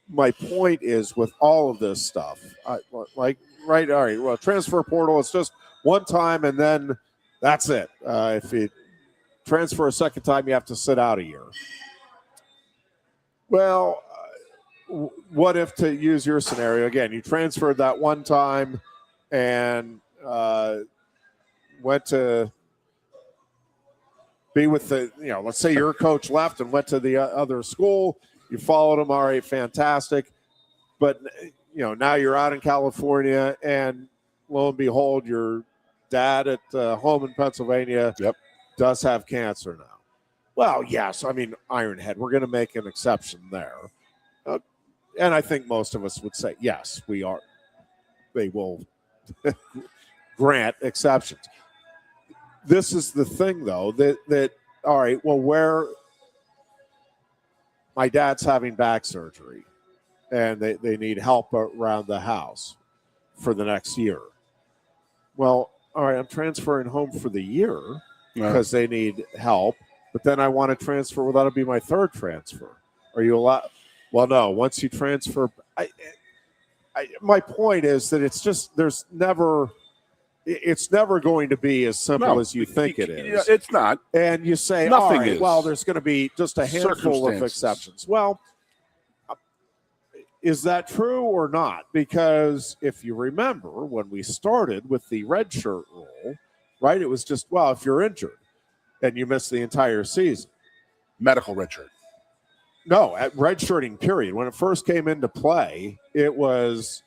My point is with all of this stuff, all right, well, transfer portal, it's just one time and then that's it. If you transfer a second time, you have to sit out a year. Well, what if, to use your scenario again, you transferred that one time and went to be with the, let's say your coach left and went to the other school, You followed him, all right, fantastic. But, now you're out in California, and lo and behold, your dad at home in Pennsylvania does have cancer now. Well, yes, Ironhead, we're going to make an exception there. And I think most of us would say, yes, we are. They will grant exceptions. This is the thing, though, that all right, well, where my dad's having back surgery and they need help around the house for the next year. Well, all right, I'm transferring home for the year because they need help, but then I want to transfer. Well, that'll be my third transfer. Are you allowed? Well, no. Once you transfer, my point is that it's just it's never going to be as simple as you think it is. It's not. And you say, nothing all right, is. well, there's going to be just a handful of exceptions. Well, is that true or not? Because if you remember when we started with the red shirt rule, right, it was just, well, if you're injured and you miss the entire season. Medical red shirt. No, at redshirting period. When it first came into play, it was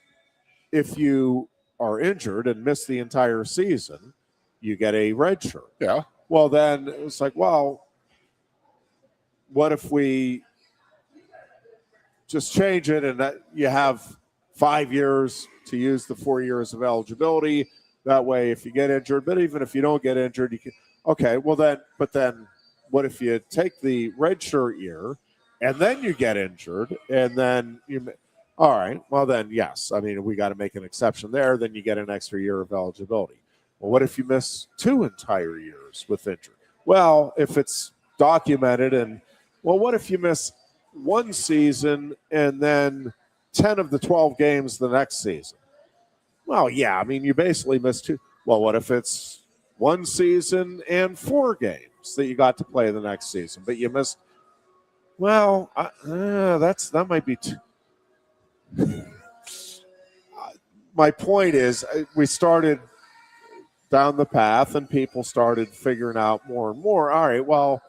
if you are injured and miss the entire season, you get a red shirt. Yeah. Well, then it was like, well, what if we just change it and that you have 5 years to use the 4 years of eligibility? That way, if you get injured, but even if you don't get injured, you can. Okay, well then, but then what if you take the red shirt year and then you get injured and then you, all right, well then, yes. We got to make an exception there. Then you get an extra year of eligibility. Well, what if you miss 2 entire years with injury? Well, if it's documented and, well, what if you miss 1 season and then 10 of the 12 games the next season? Well, yeah, you basically missed 2. Well, what if it's 1 season and 4 games that you got to play the next season, but you missed? Well, that might be too. My point is, we started down the path, and people started figuring out more and more. All right, well,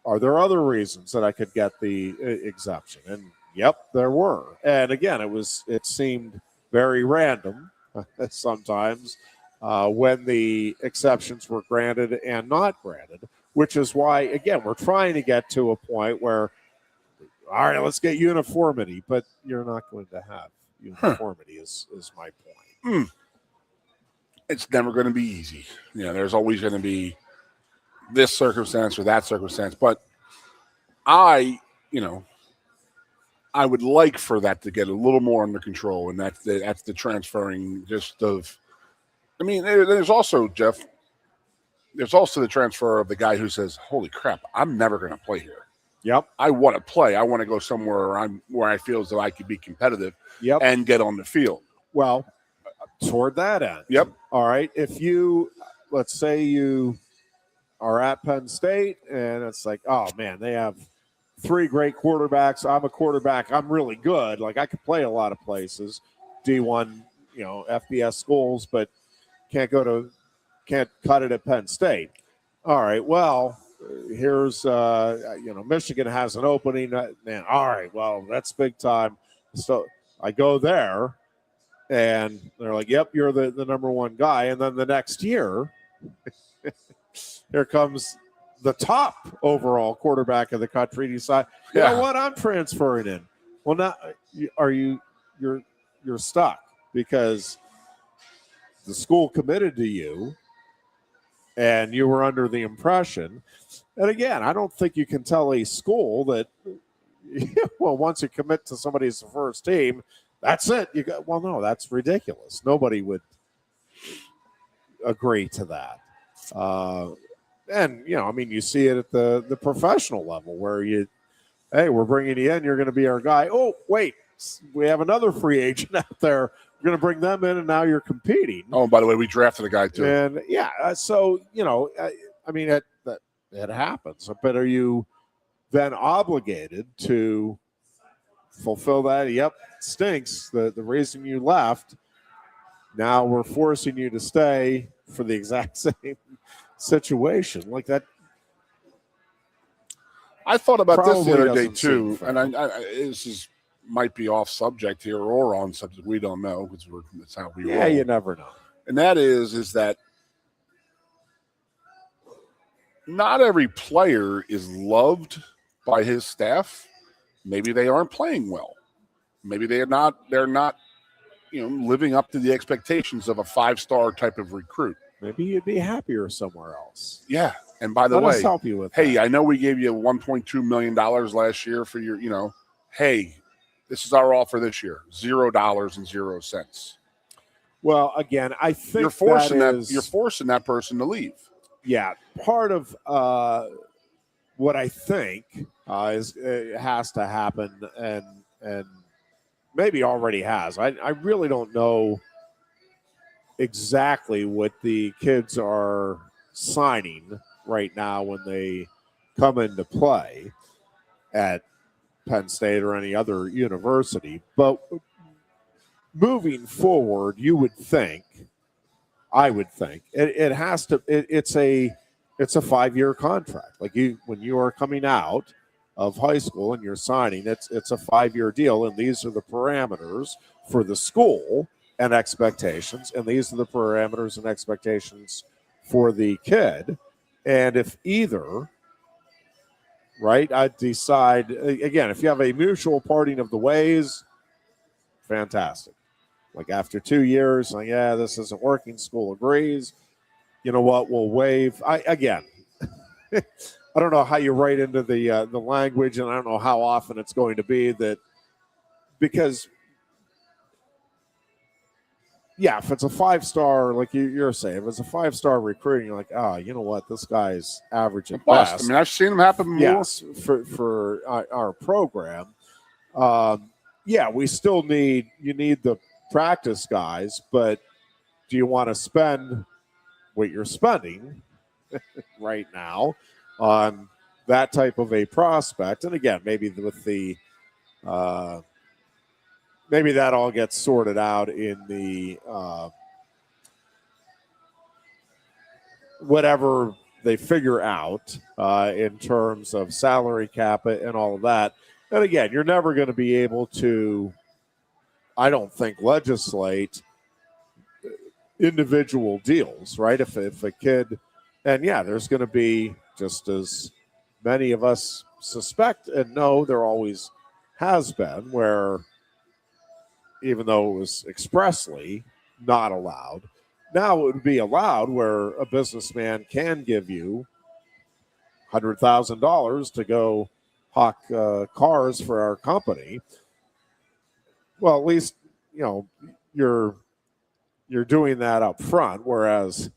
are there other reasons that I could get the exception? And yep, there were. And again, it seemed very random sometimes when the exceptions were granted and not granted, which is why, again, we're trying to get to a point where, all right, let's get uniformity, but you're not going to have uniformity is my point. It's never going to be easy. There's always going to be this circumstance or that circumstance, but I would like for that to get a little more under control, and that's the transferring just of. There's also, Jeff. There's also the transfer of the guy who says, "Holy crap, I'm never going to play here." Yep. I want to play. I want to go somewhere where I feel as though I could be competitive. Yep. And get on the field. Well, toward that end. Yep. All right. If let's say you are at Penn State and it's like, oh man, they have 3 great quarterbacks. I'm a quarterback. I'm really good. Like I could play a lot of places, D1, FBS schools, but can't cut it at Penn State. All right. Well, here's, Michigan has an opening. Man, all right. Well, that's big time. So I go there and they're like, yep, you're the number 1 guy. And then the next year, here comes the top overall quarterback of the country. And you decide, you know what, I'm transferring in. Well, now you're stuck because the school committed to you and you were under the impression. And again, I don't think you can tell a school that, well, once you commit to somebody's first team, that's it. Well, no, that's ridiculous. Nobody would agree to that. And, you see it at the professional level where hey, we're bringing you in. You're going to be our guy. Oh, wait, we have another free agent out there. We're going to bring them in, and now you're competing. Oh, by the way, we drafted a guy too. And so, it happens. But are you then obligated to fulfill that? Yep, it stinks. The reason you left, now we're forcing you to stay for the exact same situation. Like that. I thought about this the Probably other day doesn't seem too, fair. and this might be off subject here or on subject. We don't know because that's how we roll. you never know. And that is that not every player is loved by his staff. Maybe they aren't playing well. Maybe they're not, living up to the expectations of a 5-star type of recruit. Maybe you'd be happier somewhere else. Yeah. And by the Let way, us help you with hey, that. I know we gave you $1.2 million last year for your, hey, this is our offer this year, $0.00. Well, again, I think you're forcing you're forcing that person to leave. Yeah, part of what I think is has to happen, and maybe already has. I really don't know exactly what the kids are signing right now when they come into play at Penn State or any other university, but moving forward, I would think it has to. It's a 5-year contract. Like when you are coming out of high school and you're signing, it's a 5-year deal, and these are the parameters for the school and expectations, and these are the parameters and expectations for the kid. And if either, right, I decide again, if you have a mutual parting of the ways, fantastic. Like after 2 years, like, yeah, this isn't working. School agrees. You know what? We'll waive. I don't know how you write into the language, and I don't know how often it's going to be that, because, yeah, if it's a 5-star, like you're saying, if it's a 5-star recruit, you're like, you know what? This guy's average at Bust. best. I mean, I've seen them happen more. Yes, for our program. Yeah, we still need the practice guys, but do you want to spend what you're spending right now on that type of a prospect? And again, maybe with the maybe that all gets sorted out in the whatever they figure out in terms of salary cap and all of that. And again, you're never going to be able to, I don't think, legislate individual deals, right? If a kid, and yeah, there's going to be, just as many of us suspect and know, there always has been, where even though it was expressly not allowed, now it would be allowed, where a businessman can give you $100,000 to go hawk cars for our company. Well, at least, you're doing that up front, whereas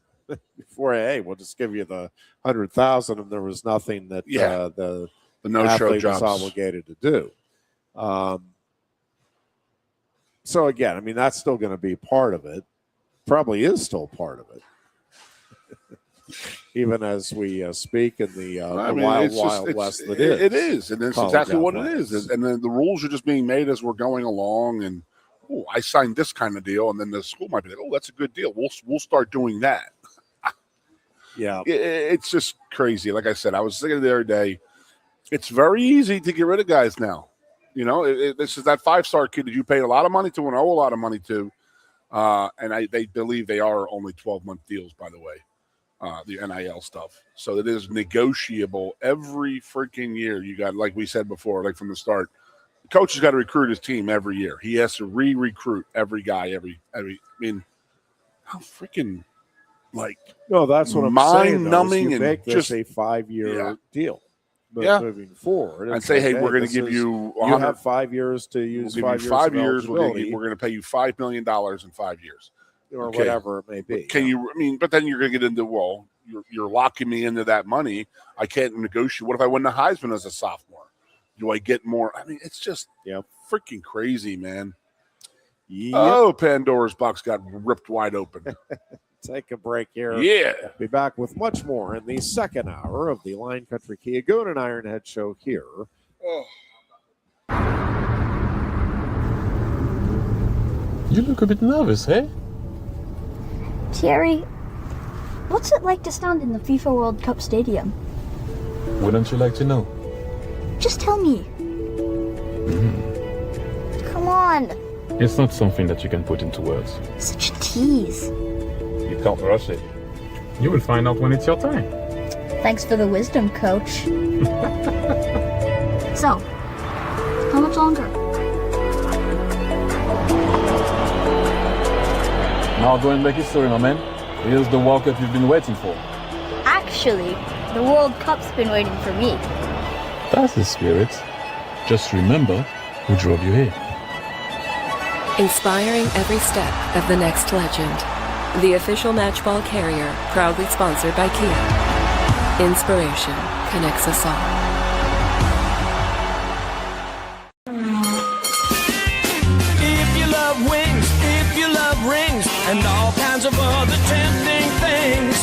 before, hey, we'll just give you the $100,000, and there was nothing that the no-show athlete jobs was obligated to do. So again, I mean, that's still going to be part of it. Probably is still part of it, even as we speak in the wild west. That is, it is, and that's exactly what it is. And then the rules are just being made as we're going along. And I signed this kind of deal, and then the school might be like, "Oh, that's a good deal. We'll start doing that." Yeah, it's just crazy. Like I said, I was thinking the other day, it's very easy to get rid of guys now. This is that 5-star kid that you paid a lot of money to and owe a lot of money to, and they believe they are only 12-month deals, by the way, the NIL stuff. So it is negotiable every freaking year. You got, like we said before, like from the start, the coach has got to recruit his team every year. He has to re-recruit every guy every. I mean, how freaking no, that's what I'm saying. Mind-numbing You and make this just a 5-year deal. Moving forward, and say, hey, we're going to give you. You have 5 years to use. We'll give you 5 years. We're going to pay you $5 million in 5 years, or whatever it may be. Can you? I mean, but then you're going to get into you're locking me into that money. I can't negotiate. What if I win the Heisman as a sophomore? Do I get more? I mean, it's just freaking crazy, man. Yep. Oh, Pandora's box got ripped wide open. Take a break here. Yeah. Be back with much more in the second hour of the Lion Country Kia Goon and Ironhead show here. You look a bit nervous, eh? Thierry, what's it like to stand in the FIFA World Cup stadium? Wouldn't you like to know? Just tell me. Come on. It's not something that you can put into words. Such a tease. You can't rush it. You will find out when it's your time. Thanks for the wisdom, Coach. So, how much longer? Now go and make history, my man. Here's the World Cup you've been waiting for. Actually, the World Cup's been waiting for me. That's the spirit. Just remember who drove you here. Inspiring every step of the next legend. The official matchball carrier, proudly sponsored by Kia. Inspiration connects us all. If you love wings, if you love rings, and all kinds of other tempting things,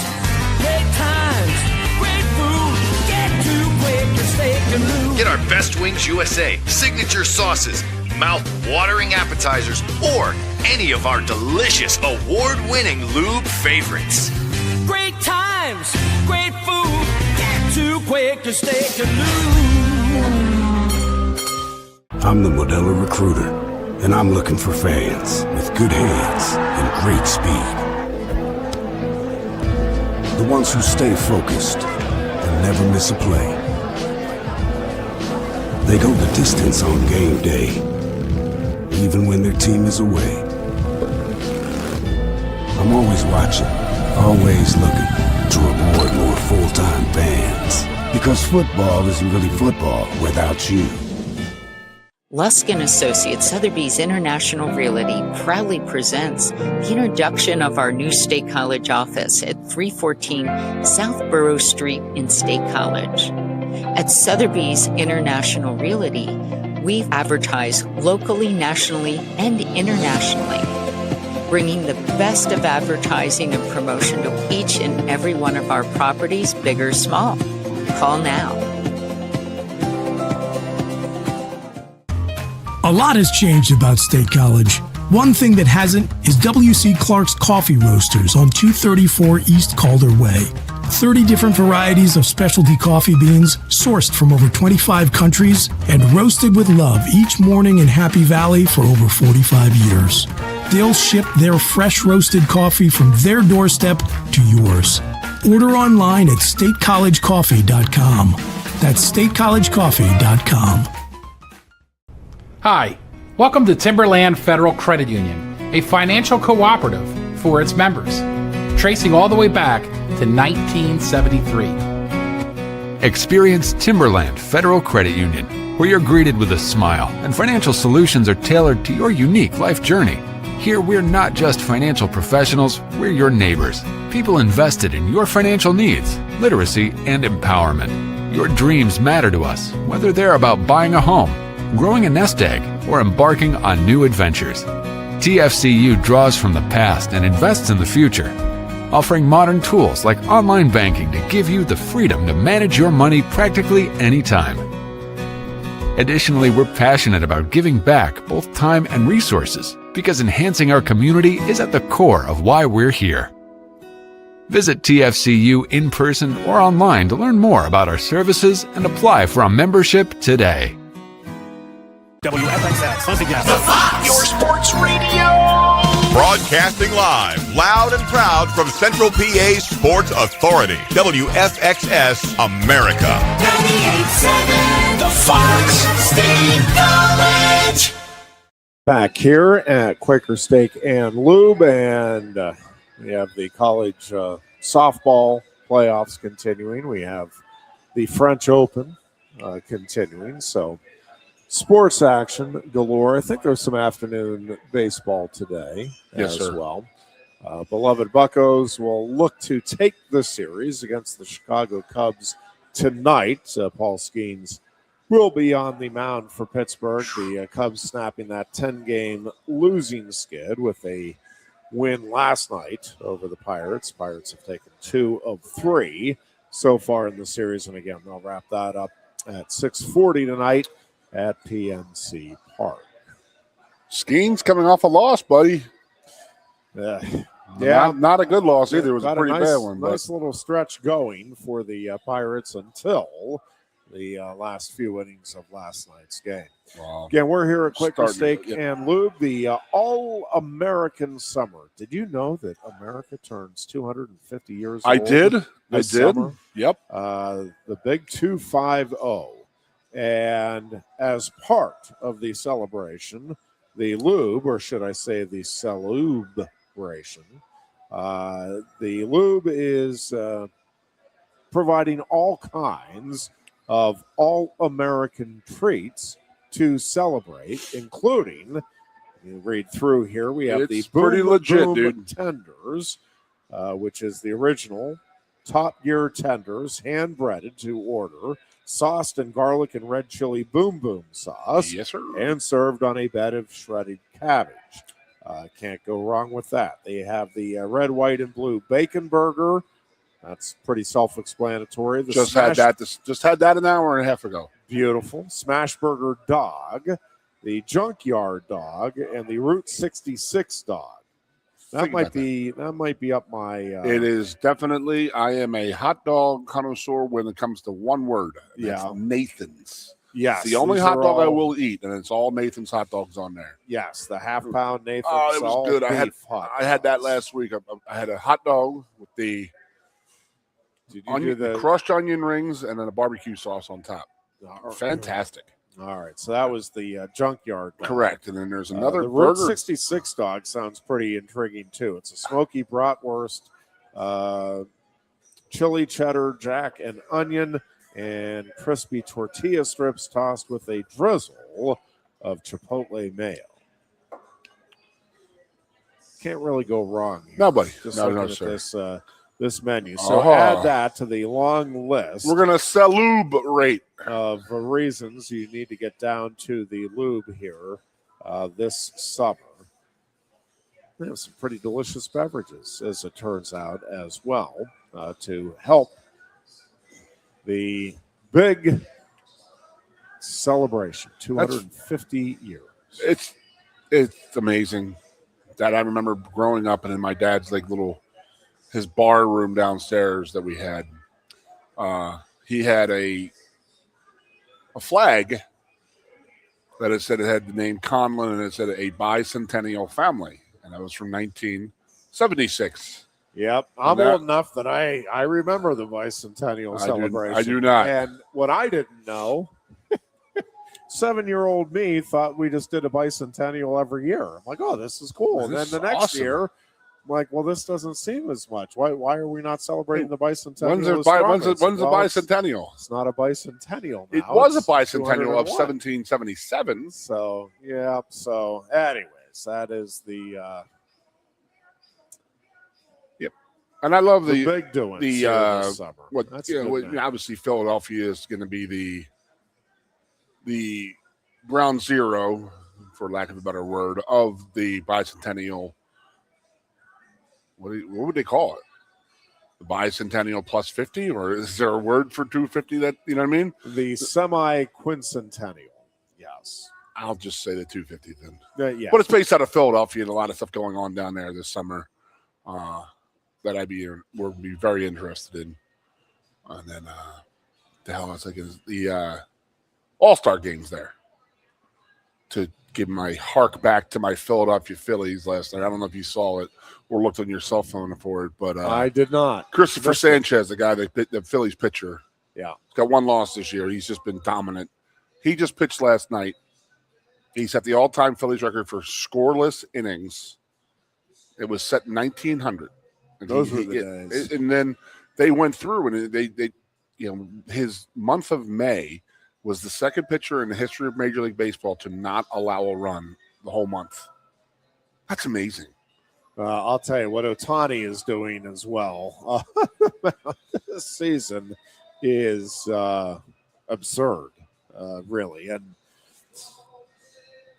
great times, great food, get to Quaker Steak Lube. Get our Best Wings USA signature sauces, mouth-watering appetizers, or any of our delicious award-winning lube favorites. Great times, great food, get to Quaker Steak Lube. I'm the Modelo Recruiter, and I'm looking for fans with good hands and great speed. The ones who stay focused and never miss a play. They go the distance on game day, even when their team is away. I'm always watching, always looking to reward more full-time fans. Because football isn't really football without you. Lusk & Associates Sotheby's International Realty proudly presents the introduction of our new State College office at 314 South Borough Street in State College. At Sotheby's International Realty, we advertise locally, nationally, and internationally, bringing the best of advertising and promotion to each and every one of our properties, big or small. Call now. A lot has changed about State College. One thing that hasn't is W.C. Clark's Coffee Roasters on 234 East Calder Way. 30 different varieties of specialty coffee beans sourced from over 25 countries and roasted with love each morning in Happy Valley for over 45 years. They'll ship their fresh roasted coffee from their doorstep to yours. Order online at statecollegecoffee.com. That's statecollegecoffee.com. Hi, welcome to Timberland Federal Credit Union, a financial cooperative for its members, tracing all the way back to 1973. Experience Timberland Federal Credit Union, where you're greeted with a smile and financial solutions are tailored to your unique life journey. Here, we're not just financial professionals, we're your neighbors, people invested in your financial needs, literacy, and empowerment. Your dreams matter to us, whether they're about buying a home, growing a nest egg, or embarking on new adventures. TFCU draws from the past and invests in the future, offering modern tools like online banking to give you the freedom to manage your money practically anytime. Additionally, we're passionate about giving back both time and resources because enhancing our community is at the core of why we're here. Visit TFCU in person or online to learn more about our services and apply for a membership today. WFXS, once again, The Fox, your sports radio. Broadcasting live, loud and proud from Central PA's Sports Authority, WFXS America. 98.7, The Fox, State College. Back here at Quaker Steak and Lube, and we have the college softball playoffs continuing. We have the French Open continuing, so sports action galore. I think there's some afternoon baseball today as well. Beloved Buccos will look to take the series against the Chicago Cubs tonight. Paul Skeens will be on the mound for Pittsburgh. The Cubs snapping that 10-game losing skid with a win last night over the Pirates. Pirates have taken 2 of 3 so far in the series, and again, they'll wrap that up at 6:40 tonight at PNC Park. Skeens coming off a loss, buddy. Yeah, not a good loss either. It was a pretty bad one. Nice little stretch going for the Pirates until the last few innings of last night's game. Wow. Again, we're here at Quaker Steak Yep. and Lube, the All-American Summer. Did you know that America turns 250 years old? I did. Summer? Yep. The big 250. And as part of the celebration, the lube, or should I say the celebration, the lube is providing all kinds of all-American treats to celebrate, including, you read through here, we have the pretty Boom legit, Boom dude. Tenders, which is the original Top Gear tenders, hand-breaded to order, sauced in garlic and red chili Boom Boom sauce. Yes, sir. And served on a bed of shredded cabbage. Can't go wrong with that. They have the red, white, and blue bacon burger. That's pretty self-explanatory. The Just had that an hour and a half ago. Beautiful. Smash Burger Dog, the Junkyard Dog, and the Route 66 Dog. That might be up my. It is definitely. I am a hot dog connoisseur when it comes to one word. And that's Nathan's. Yes, it's the only these hot are dog I all- will eat, and it's all Nathan's hot dogs on there. Yes, the half-pound Nathan's. Oh, it was all good. I had that dogs. last week. I had a hot dog with the Did you do the crushed onion rings and then a barbecue sauce on top. Fantastic. All right, so that was the Junkyard Dog. Correct. And then there's another the Route burger. 66 Dog sounds pretty intriguing too. It's a smoky bratwurst, chili cheddar, jack and onion, and crispy tortilla strips tossed with a drizzle of chipotle mayo. Can't really go wrong here. Nobody. Just No, looking no, at sir. this menu. So Oh. add that to the long list. We're gonna celebrate of reasons you need to get down to the lube here this summer. They have some pretty delicious beverages, as it turns out, as well, to help the big celebration. 250 years. It's amazing that I remember growing up and in my dad's his bar room downstairs that we had. He had a flag that it said it had the name Conlin and it said a bicentennial family, and that was from 1976. Yep, I'm old enough that I remember the bicentennial celebration. I do not. And what I didn't know, 7-year-old me thought we just did a bicentennial every year. I'm like, oh, this is cool. And then This the is next awesome. year, I'm like, well, this doesn't seem as much. Why are we not celebrating the bicentennial? When's the bicentennial? It's not a bicentennial now. It was a It's bicentennial of 201. 1777. So, yeah. So, anyways, that is the And I love the big doings here this summer. That's good, man. Obviously Philadelphia is going to be the ground zero, for lack of a better word, of the bicentennial. What would they call it? The bicentennial plus 50, or is there a word for 250 that, you know what I mean? The semi-quincentennial. Yes. I'll just say the 250 then. Yeah. But it's based out of Philadelphia and a lot of stuff going on down there this summer that would be very interested in. And then the hell I was thinking is the All-Star games there. To give my hark back to my Philadelphia Phillies last night. I don't know if you saw it or looked on your cell phone for it, but I did not. Christopher Sanchez, the guy the Phillies pitcher. Yeah. He's got one loss this year. He's just been dominant. He just pitched last night. He set the all-time Phillies record for scoreless innings. It was set in 1900. And Those were the days. And then they went through, and they his month of May was the second pitcher in the history of Major League Baseball to not allow a run the whole month. That's amazing. I'll tell you what Ohtani is doing as well. This season is absurd, really. And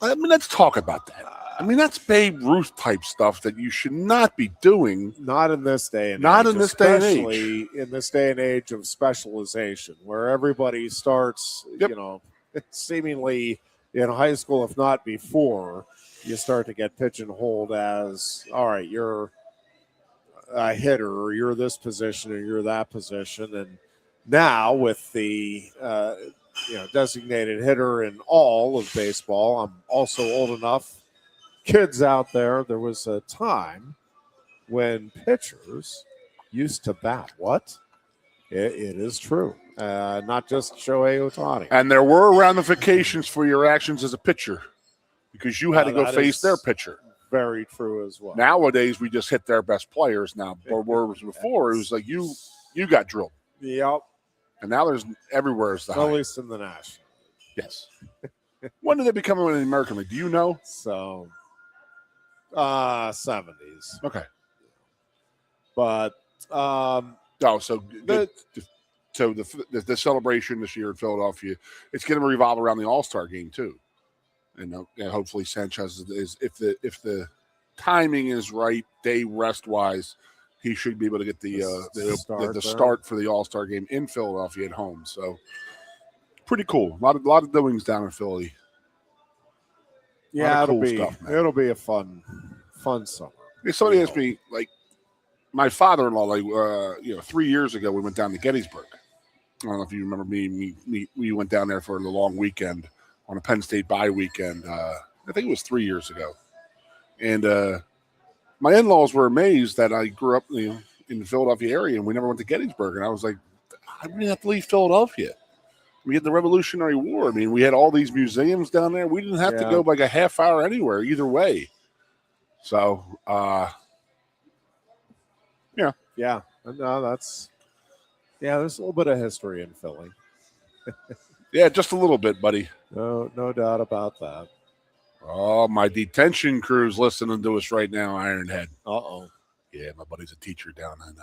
I mean, let's talk about that. I mean, that's Babe Ruth type stuff that you should not be doing. Not in this day and Not age. in this day and age. Especially in this day and age of specialization, where everybody starts, seemingly in high school, if not before, you start to get pigeonholed as, all right, you're a hitter, or you're this position, or you're that position. And now with the designated hitter in all of baseball, I'm also old enough. Kids out there, there was a time when pitchers used to bat. What? It is true. Not just Shohei Ohtani. And there were ramifications for your actions as a pitcher because you had to go That face is their pitcher. Very true as well. Nowadays, we just hit their best players now. But whereas before, it was like you got drilled. Yep. And now there's everywhere is the At high. least in the National. Yes. When did they become in the American League? Do you know? So, 70s. Okay. But so the celebration this year in Philadelphia, it's going to revolve around the All-Star game too, and hopefully Sanchez is if the timing is right, day rest wise, he should be able to get the start for the All-Star game in Philadelphia at home. So pretty cool. A lot of doings down in Philly. Yeah, cool stuff, man. It'll be a fun summer. If somebody asked me, like, my father-in-law, 3 years ago, we went down to Gettysburg. I don't know if you remember me. We went down there for the long weekend on a Penn State bye weekend. I think it was 3 years ago. And my in-laws were amazed that I grew up in the Philadelphia area and we never went to Gettysburg. And I was like, I didn't have to leave Philadelphia. We had the Revolutionary War. I mean, we had all these museums down there. We didn't have to go like a half hour anywhere either way. So, Yeah. No, there's a little bit of history in Philly. Yeah, just a little bit, buddy. No doubt about that. Oh, my detention crew's listening to us right now, Ironhead. Uh-oh. Yeah, my buddy's a teacher down in,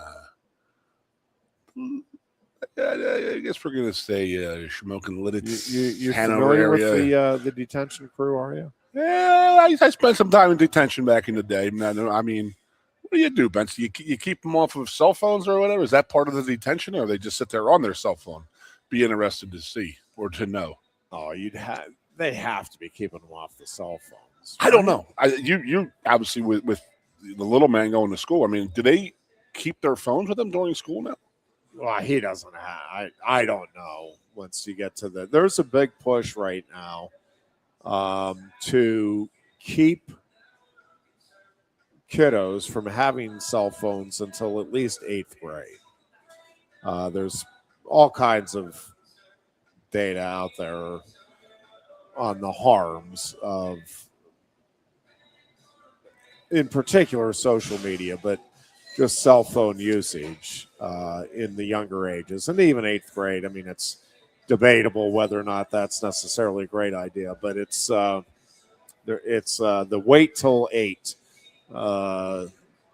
I guess we're going to say Shamokin Lidditz, You're Hanover familiar area. with the detention crew, are you? Yeah, I spent some time in detention back in the day. I mean, what do you do, Benson? You keep them off of cell phones or whatever? Is that part of the detention, or they just sit there on their cell phone, be interested to see or to know? Oh, they have to be keeping them off the cell phones. I don't know. You obviously with the little man going to school. I mean, do they keep their phones with them during school now? Well, he doesn't have. I don't know. Once you get to there's a big push right now to keep kiddos from having cell phones until at least 8th grade. There's all kinds of data out there on the harms of, in particular, social media, but just cell phone usage in the younger ages and even 8th grade. I mean, it's debatable whether or not that's necessarily a great idea, but it's the wait till 8.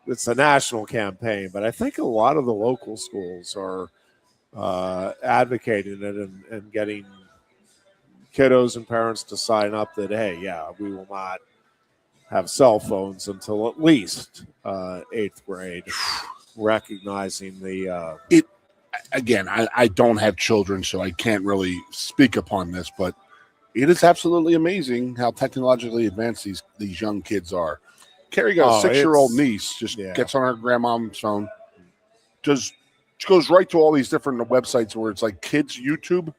It's a national campaign, but I think a lot of the local schools are advocating it and getting kiddos and parents to sign up that, hey, we will not have cell phones until at least 8th grade, recognizing the Again, I don't have children, so I can't really speak upon this, but it is absolutely amazing how technologically advanced these young kids are. Carrie got a 6-year-old niece, just gets on her grandmom's phone, just goes right to all these different websites where it's like kids YouTube.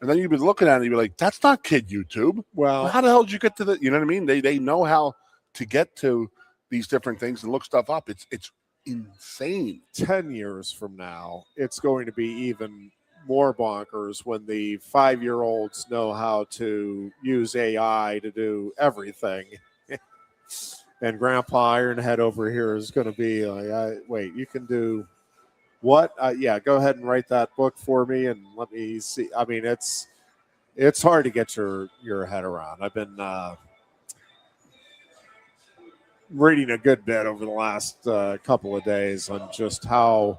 And then you've been looking at it and you're like, that's not kid YouTube. Well, how the hell did you get to the, you know what I mean? They know how to get to these different things and look stuff up. It's insane. 10 years from now, it's going to be even more bonkers when the 5-year-olds know how to use AI to do everything. And Grandpa Ironhead over here is going to be like, wait, you can do what? Go ahead and write that book for me and let me see. I mean, it's hard to get your head around. I've been reading a good bit over the last couple of days on just how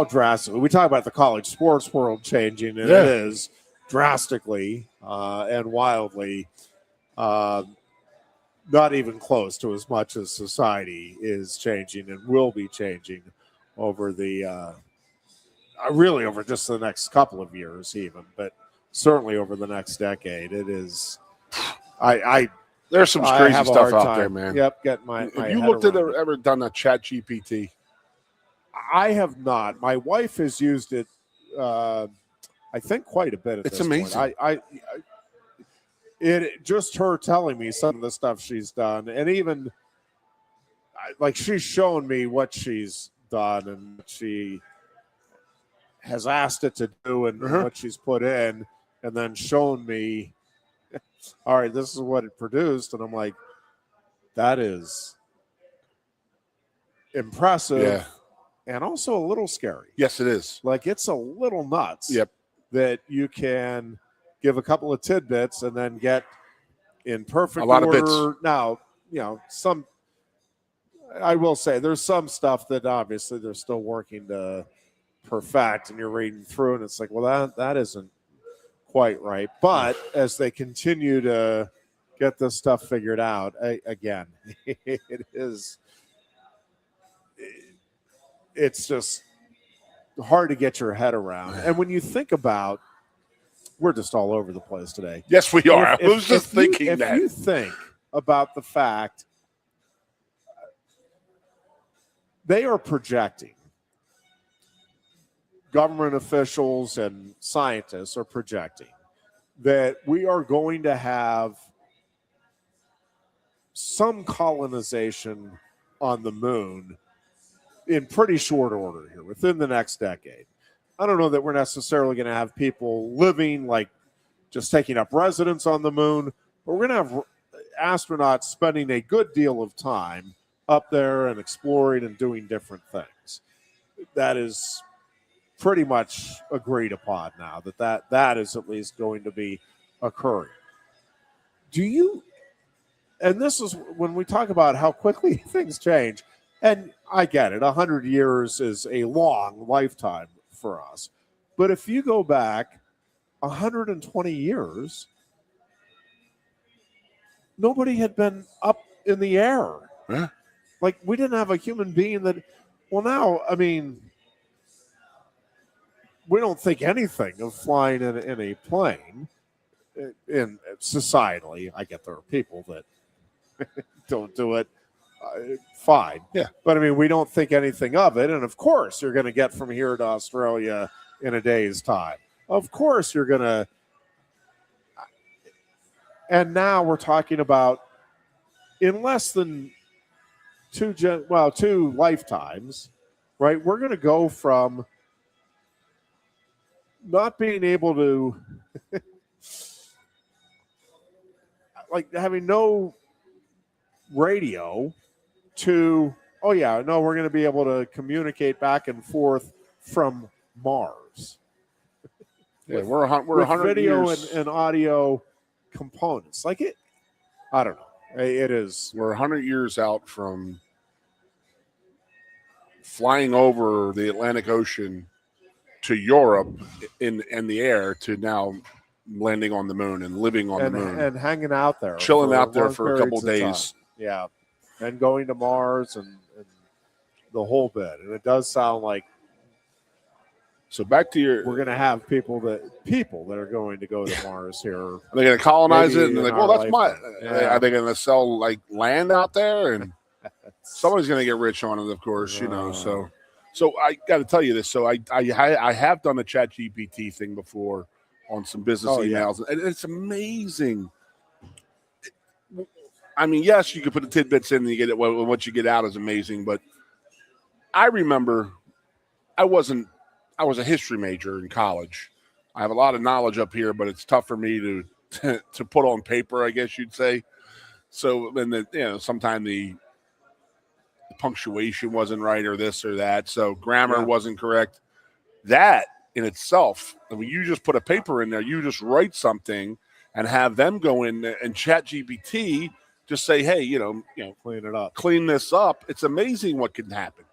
drastically we talk about the college sports world changing, and it is drastically and wildly not even close to as much as society is changing and will be changing over the really over just the next couple of years even, but certainly over the next decade. It is there's some crazy stuff out there, man. Yep, get my Have you looked at ever done a Chat GPT? I have not. My wife has used it, I think, quite a bit at It's this amazing. point. It just her telling me some of the stuff she's done, and even like she's shown me what she's done and what she has asked it to do and what she's put in, and then shown me, all right, this is what it produced, and I'm like, that is impressive and also a little scary. Yes, it is. Like, it's a little nuts. Yep. That you can give a couple of tidbits and then get in perfect A lot order. of bits. Now, I will say there's some stuff that obviously they're still working to perfect, and you're reading through and it's like, well, that isn't quite right. But as they continue to get this stuff figured out, again, it's just hard to get your head around. And when you think about, we're just all over the place today. Yes, we are. I was just thinking if that. you think about the fact they are projecting, government officials and scientists are projecting that we are going to have some colonization on the moon in pretty short order here within the next decade. I don't know that we're necessarily going to have people living, like just taking up residence on the moon, but we're going to have astronauts spending a good deal of time up there and exploring and doing different things. That is pretty much agreed upon now, that is at least going to be occurring. And this is when we talk about how quickly things change, and I get it, 100 years is a long lifetime for us. But if you go back 120 years, nobody had been up in the air. Yeah. Like, we didn't have a human being that, well, now, I mean, we don't think anything of flying in a plane in societally. I get there are people that don't do it. Fine. Yeah. But I mean, we don't think anything of it. And of course, you're going to get from here to Australia in a day's time. Of course, you're going to. And now we're talking about in less than two lifetimes, right? We're going to go from not being able to, like, having no radio to, oh yeah, no, we're going to be able to communicate back and forth from Mars. Yeah, we're 100 video years. and audio components. Like, it, I don't know. It is. We're 100 years out from flying over the Atlantic Ocean to Europe in the air to now landing on the moon and living on the moon and hanging out there, chilling out there for a couple periods of days. time. Yeah, and going to Mars and the whole bit. And it does sound like. So back to your, we're going to have people that are going to go to Mars here. Are they going to colonize it? And they're like, well, that's my. Yeah. Are they going to sell like land out there? And somebody's going to get rich on it, of course. You know. So I got to tell you this. So I have done a ChatGPT thing before on some business emails, and it's amazing. I mean, yes, you can put the tidbits in and you get it. What you get out is amazing. But I remember I was a history major in college. I have a lot of knowledge up here, but it's tough for me to put on paper, I guess you'd say. So then, sometimes the punctuation wasn't right or this or that. So grammar wasn't correct. That in itself, I mean, you just put a paper in there, you just write something and have them go in there and ChatGPT just say, hey, clean it up, clean this up. It's amazing what can happen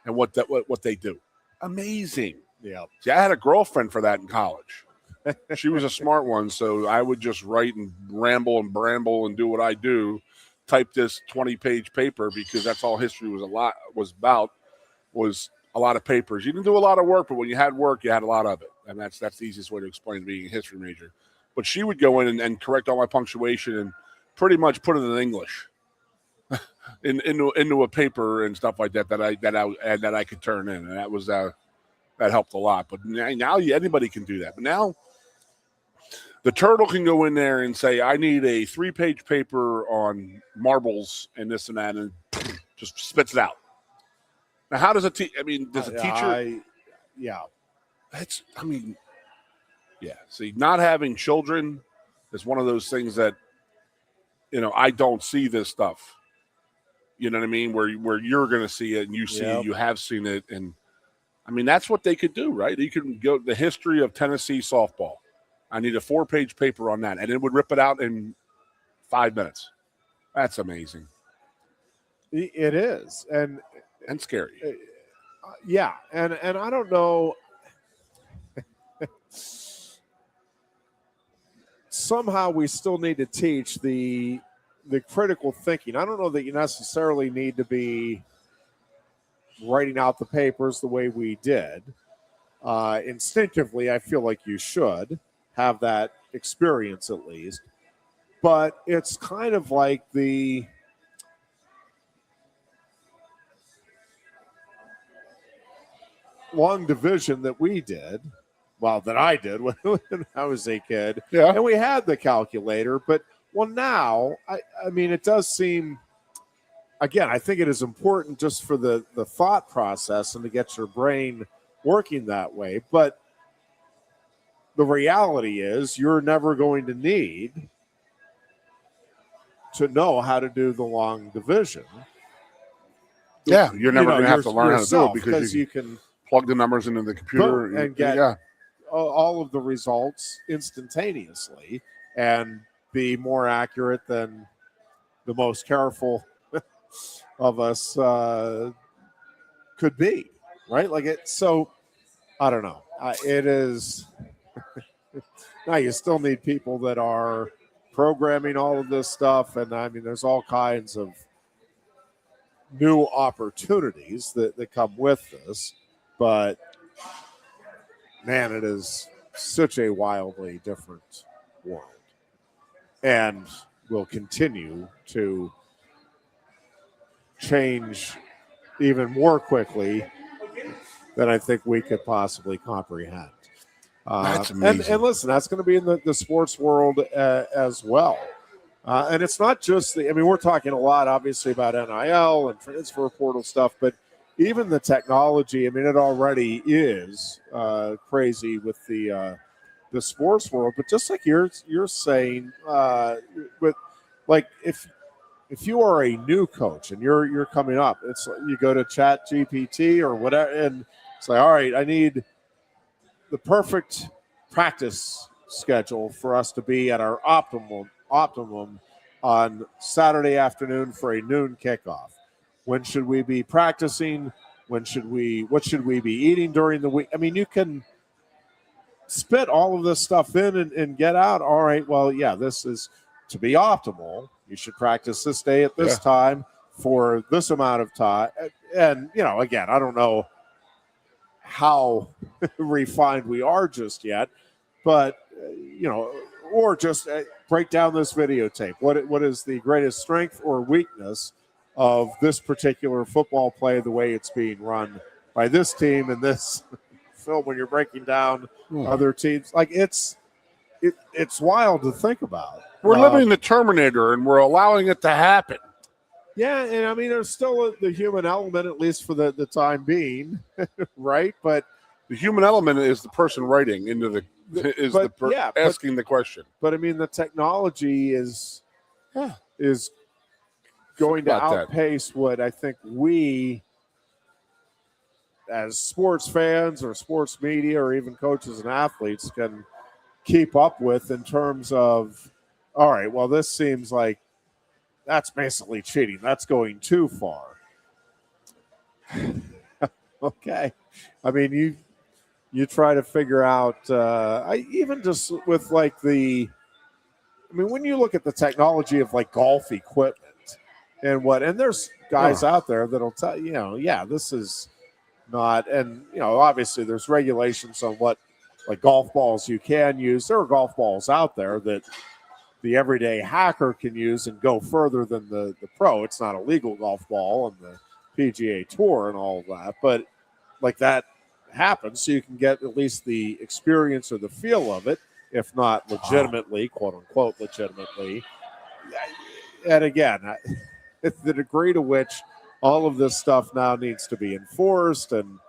and what they do. Amazing. Yeah. See, I had a girlfriend for that in college. She was a smart one, so I would just write and ramble and bramble and do what I do, type this 20-page paper because that's all history was about a lot of papers. You didn't do a lot of work, but when you had work, you had a lot of it, and that's the easiest way to explain being a history major. But she would go in and correct all my punctuation and pretty much put it in English. into a paper and stuff like that that I could turn in, and that was that helped a lot. But now anybody can do that. But now the turtle can go in there and say, I need a 3-page paper on marbles and this and that, and just spits it out. Now, how does does a teacher? See, not having children is one of those things that, I don't see this stuff. You know what I mean? Where you're going to see it and you see it, you have seen it. And I mean, that's what they could do, right? You can go the history of Tennessee softball. I need a 4-page paper on that. And it would rip it out in 5 minutes. That's amazing. It is. And scary. Yeah. And I don't know. Somehow we still need to teach the critical thinking. I don't know that you necessarily need to be writing out the papers the way we did. Instinctively, I feel like you should have that experience at least. But it's kind of like the long division that we did. Well, that I did when I was a kid. Yeah. And we had the calculator, but now, I mean, it does seem, again, I think it is important just for the thought process and to get your brain working that way. But the reality is you're never going to need to know how to do the long division. Yeah, you're never going to have to learn how to do it because you can plug the numbers into the computer and get all of the results instantaneously and be more accurate than the most careful of us could be, right? Like so I don't know. It is now you still need people that are programming all of this stuff, and I mean there's all kinds of new opportunities that come with this, but man, it is such a wildly different world and will continue to change even more quickly than I think we could possibly comprehend. That's amazing. And listen, that's going to be in the sports world as well. And it's not just we're talking a lot, obviously, about NIL and transfer portal stuff, but even the technology, I mean, it already is crazy with the sports world. But just like you're saying, with like if you are a new coach and you're coming up, it's you go to Chat GPT or whatever, and it's like, all right, I need the perfect practice schedule for us to be at our optimum on Saturday afternoon for a noon kickoff. When should we be practicing? What should we be eating during the week? I mean, you can spit all of this stuff in and get out. All right, well, yeah, this is to be optimal. You should practice this day at this time for this amount of time. And, again, I don't know how refined we are just yet, but, or just break down this videotape. What is the greatest strength or weakness of this particular football play, the way it's being run by this team and this film when you're breaking down other teams? Like it's wild to think about. We're living the Terminator and we're allowing it to happen. Yeah, and I mean there's still the human element, at least for the time being, right? But the human element is the person writing into asking the question. But I mean the technology is going to outpace what I think we as sports fans or sports media or even coaches and athletes can keep up with in terms of, all right, well, this seems like that's basically cheating. That's going too far. Okay. I mean, you try to figure out, even just with when you look at the technology of like golf equipment, and there's guys out there that'll tell this is not, and obviously there's regulations on what like golf balls you can use. There are golf balls out there that the everyday hacker can use and go further than the pro. It's not a legal golf ball on the PGA Tour and all of that, but like that happens, so you can get at least the experience or the feel of it, if not legitimately, quote unquote, legitimately. And again, the degree to which all of this stuff now needs to be enforced and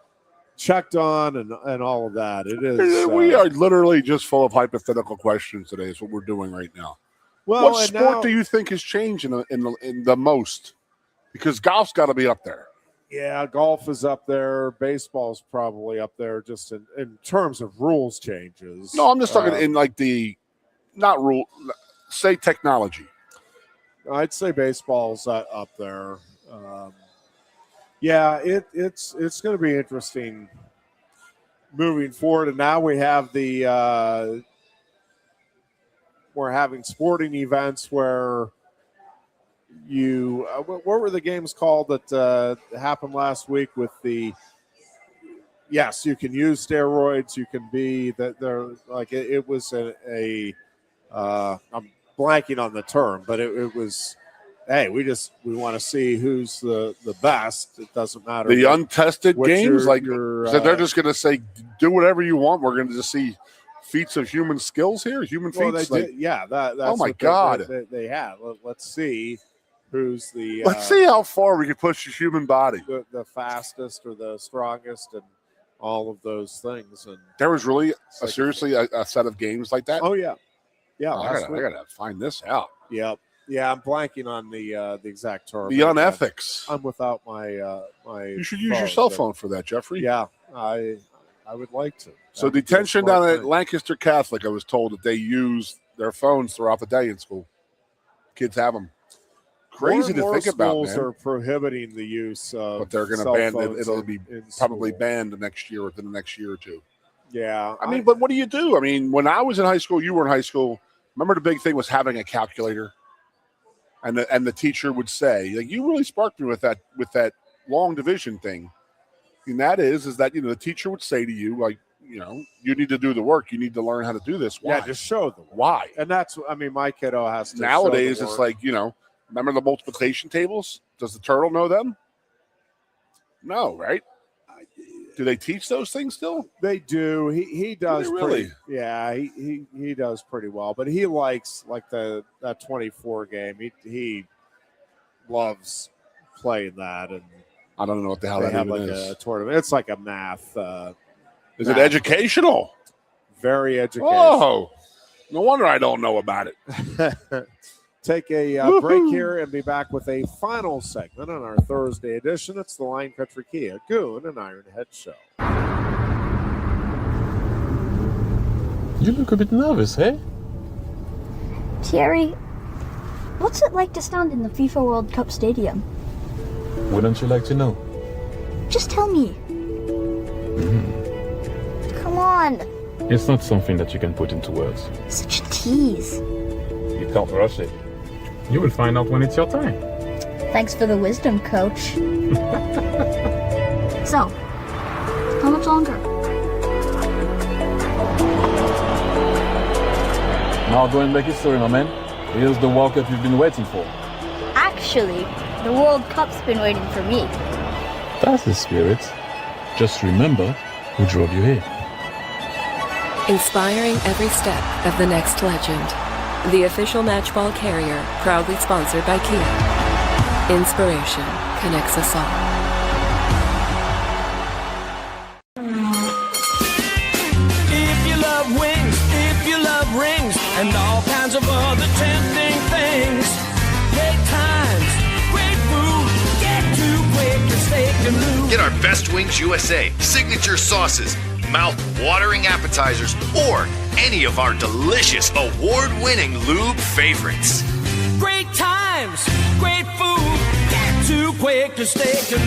checked on and all of that. It is. We are literally just full of hypothetical questions today. Is what we're doing right now. Well, what sport do you think has changed in the most? Because golf's got to be up there. Yeah, golf is up there. Baseball's probably up there just in terms of rules changes. No, I'm just talking in like say technology. I'd say baseball's up there. Yeah, it's going to be interesting moving forward. And now we have we're having sporting events where what were the games called that happened last week with yes, you can use steroids. You can be that they're like, it was I'm blanking on the term, but it was, hey, we want to see who's the best. It doesn't matter. The untested games, they're just going to say, do whatever you want. We're going to just see feats of human skills here, human feats. Well, that's oh my God, they have. Let's see who's the. Let's see how far we can push the human body. The fastest or the strongest, and all of those things. And there was really seriously a set of games like that. Oh yeah, yeah. I gotta find this out. Yep. Yeah, I'm blanking on the exact term. The unethics. I'm without my my. You should use your cell phone for that, Jeffrey. Yeah, I would like to. So detention down at Lancaster Catholic, I was told that they use their phones throughout the day in school. Kids have them. Crazy to think about, man. Schools are prohibiting the use of, but they're going to ban it. It'll be probably banned next year, within the next year or two. Yeah, I mean, but what do you do? I mean, when I was in high school, you were in high school. Remember, the big thing was having a calculator, and the teacher would say, like, you really sparked me with that long division thing. And that is that the teacher would say to you, like, you need to do the work. You need to learn how to do this. Why? Yeah, just show them why. And that's, my kiddo has to. Nowadays, it's like, remember the multiplication tables? Does the turtle know them? No, right? Do they teach those things still? They do. He does really. Yeah, he does pretty well. But he likes that 24 game. He loves playing that, and I don't know what the hell that even is. A tournament. It's like a math. Is it educational? Very educational. Oh, no wonder I don't know about it. Take a break here and be back with a final segment on our Thursday edition. It's the Line Country Kia Goon and Ironhead Show. You look a bit nervous, eh? Thierry, what's it like to stand in the FIFA World Cup stadium? Wouldn't you like to know? Just tell me. Come on. It's not something that you can put into words. Such a tease. You can't rush it. You will find out when it's your time. Thanks for the wisdom, Coach. So, how much longer? Now go and make history, my man. Here's the World Cup you've been waiting for. Actually, the World Cup's been waiting for me. That's the spirit. Just remember who drove you here. Inspiring every step of the next legend. The official matchball carrier, proudly sponsored by Kia. Inspiration connects us all. If you love wings, if you love rings, and all kinds of other tempting things, great times, great food, get to Quaker Steak Lube. Get our Best Wings USA signature sauces, mouth-watering appetizers, or any of our delicious award-winning lube favorites. Great times, great food, get to Quaker Steak Lube.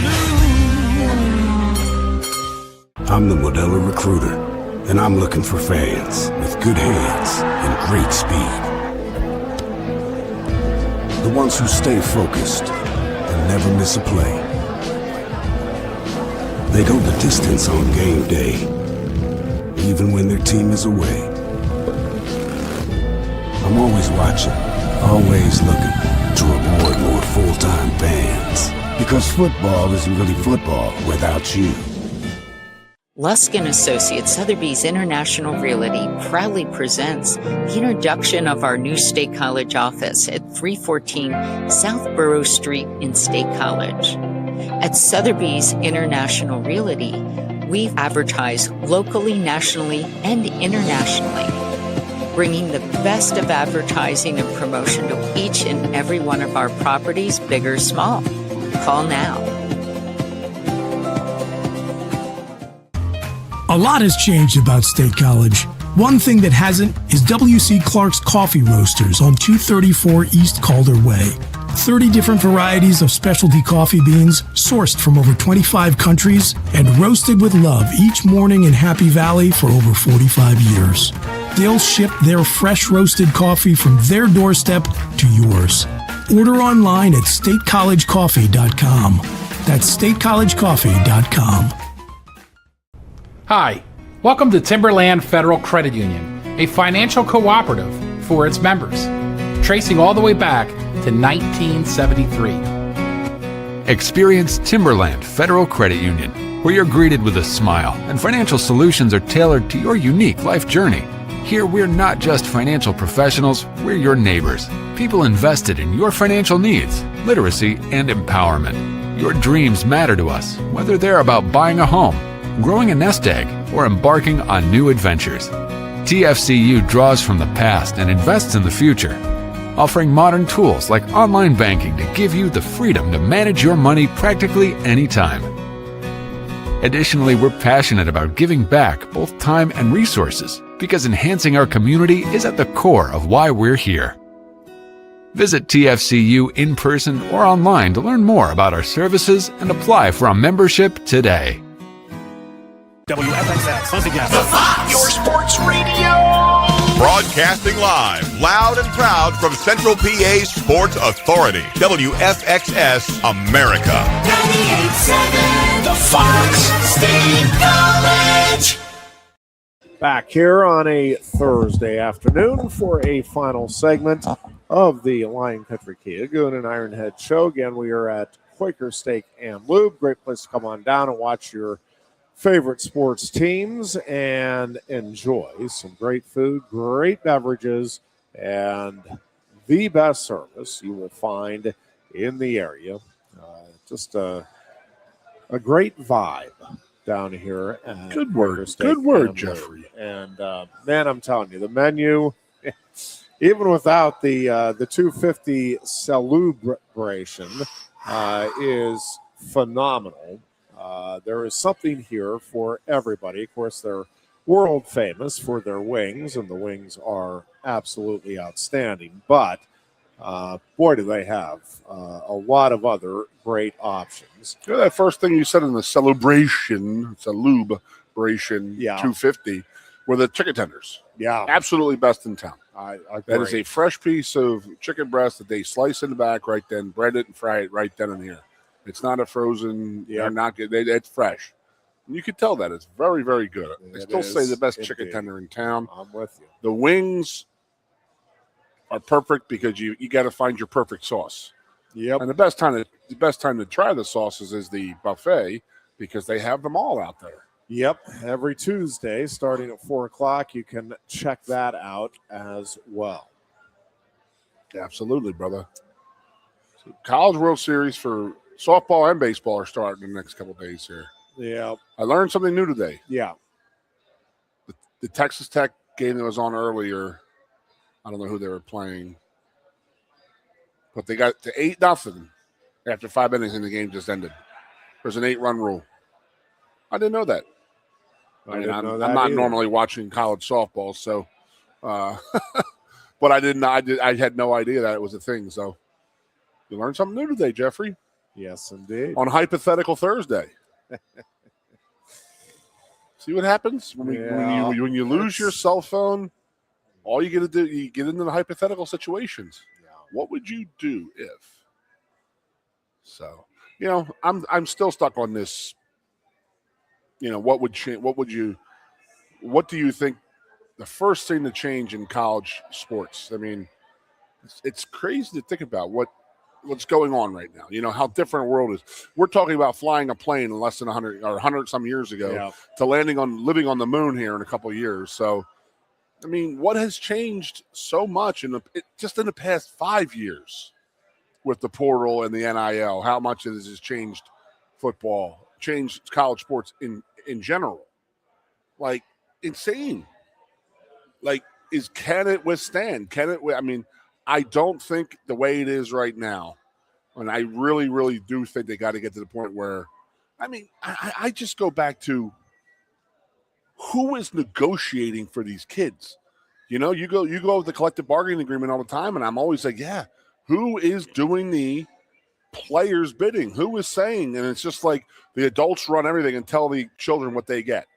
I'm the Modelo Recruiter, and I'm looking for fans with good hands and great speed. The ones who stay focused and never miss a play. They go the distance on game day, even when their team is away. I'm I'm always watching, always looking to reward more full-time fans. Because football isn't really football without you. Lusk & Associates Sotheby's International Realty proudly presents the introduction of our new State College office at 314 South Borough Street in State College. At Sotheby's International Realty, we advertise locally, nationally, and internationally, bringing the best of advertising and promotion to each and every one of our properties, big or small. Call now. A lot has changed about State College. One thing that hasn't is W.C. Clark's Coffee Roasters on 234 East Calder Way. 30 different varieties of specialty coffee beans sourced from over 25 countries and roasted with love each morning in Happy Valley for over 45 years. They'll ship their fresh roasted coffee from their doorstep to yours. Order online at statecollegecoffee.com. That's statecollegecoffee.com. Hi, welcome to Timberland Federal Credit Union, a financial cooperative for its members, tracing all the way back to 1973. Experience Timberland Federal Credit Union, where you're greeted with a smile and financial solutions are tailored to your unique life journey. Here, we're not just financial professionals, we're your neighbors, people invested in your financial needs, literacy, and empowerment. Your dreams matter to us, whether they're about buying a home, growing a nest egg, or embarking on new adventures. TFCU draws from the past and invests in the future, offering modern tools like online banking to give you the freedom to manage your money practically anytime. Additionally, we're passionate about giving back both time and resources because enhancing our community is at the core of why we're here. Visit TFCU in person or online to learn more about our services and apply for a membership today. WFXS, once again, The Fox, your sports radio. Broadcasting live, loud and proud from Central PA's Sports Authority, WFXS America. 98.7, The Fox, State College. Back here on a Thursday afternoon for a final segment of the Lion Country Kia Goon and Ironhead show. Again, we are at Quaker Steak and Lube. Great place to come on down and watch your favorite sports teams and enjoy some great food, great beverages, and the best service you will find in the area. Just a great vibe down here. Good word. Good word, Jeffrey. And, man, I'm telling you, the menu, even without the $2.50 celebration, is phenomenal. There is something here for everybody. Of course, they're world famous for their wings, and the wings are absolutely outstanding. But, boy, do they have a lot of other great options. You know, that first thing you said in the celebration, it's a lube-bration, Yeah. 250, were the chicken tenders. Yeah. Absolutely best in town. I That is a fresh piece of chicken breast that they slice in the back right then, bread it and fry it right then and here. It's not a frozen, they're not good. It's fresh. And you can tell that. It's very, very good. I still say the best chicken tender in town. I'm with you. The wings are perfect because you got to find your perfect sauce. Yep. And the best time to try the sauces is the buffet because they have them all out there. Yep. Every Tuesday, starting at 4 o'clock, you can check that out as well. Absolutely, brother. So College World Series for softball and baseball are starting in the next couple of days here. Yeah. I learned something new today. Yeah. The Texas Tech game that was on earlier, I don't know who they were playing, but they got to 8-0 after 5 innings and the game just ended. There's an 8-run rule. I didn't know that. I'm not normally watching college softball, so, but I had no idea that it was a thing. So you learned something new today, Jeffrey. Yes, indeed. On Hypothetical Thursday. See what happens when you lose your cell phone. All you got to do, you get into the hypothetical situations. Yeah. What would you do if? So, I'm still stuck on this. What do you think the first thing to change in college sports. I mean, it's crazy to think about what's going on right now. You know, how different the world is. We're talking about flying a plane in less than 100 or 100 some years ago to living on the moon here in a couple of years. So, I mean, what has changed so much just in the past 5 years with the portal and the NIL? How much has this changed football, changed college sports in general? Like, insane. Like, can it withstand? I mean, I don't think the way it is right now, and I really, really do think they got to get to the point where, I mean, I just go back to who is negotiating for these kids. You know, you go with the collective bargaining agreement all the time, and I'm always like, yeah, who is doing the players' bidding? Who is saying? And it's just like the adults run everything and tell the children what they get,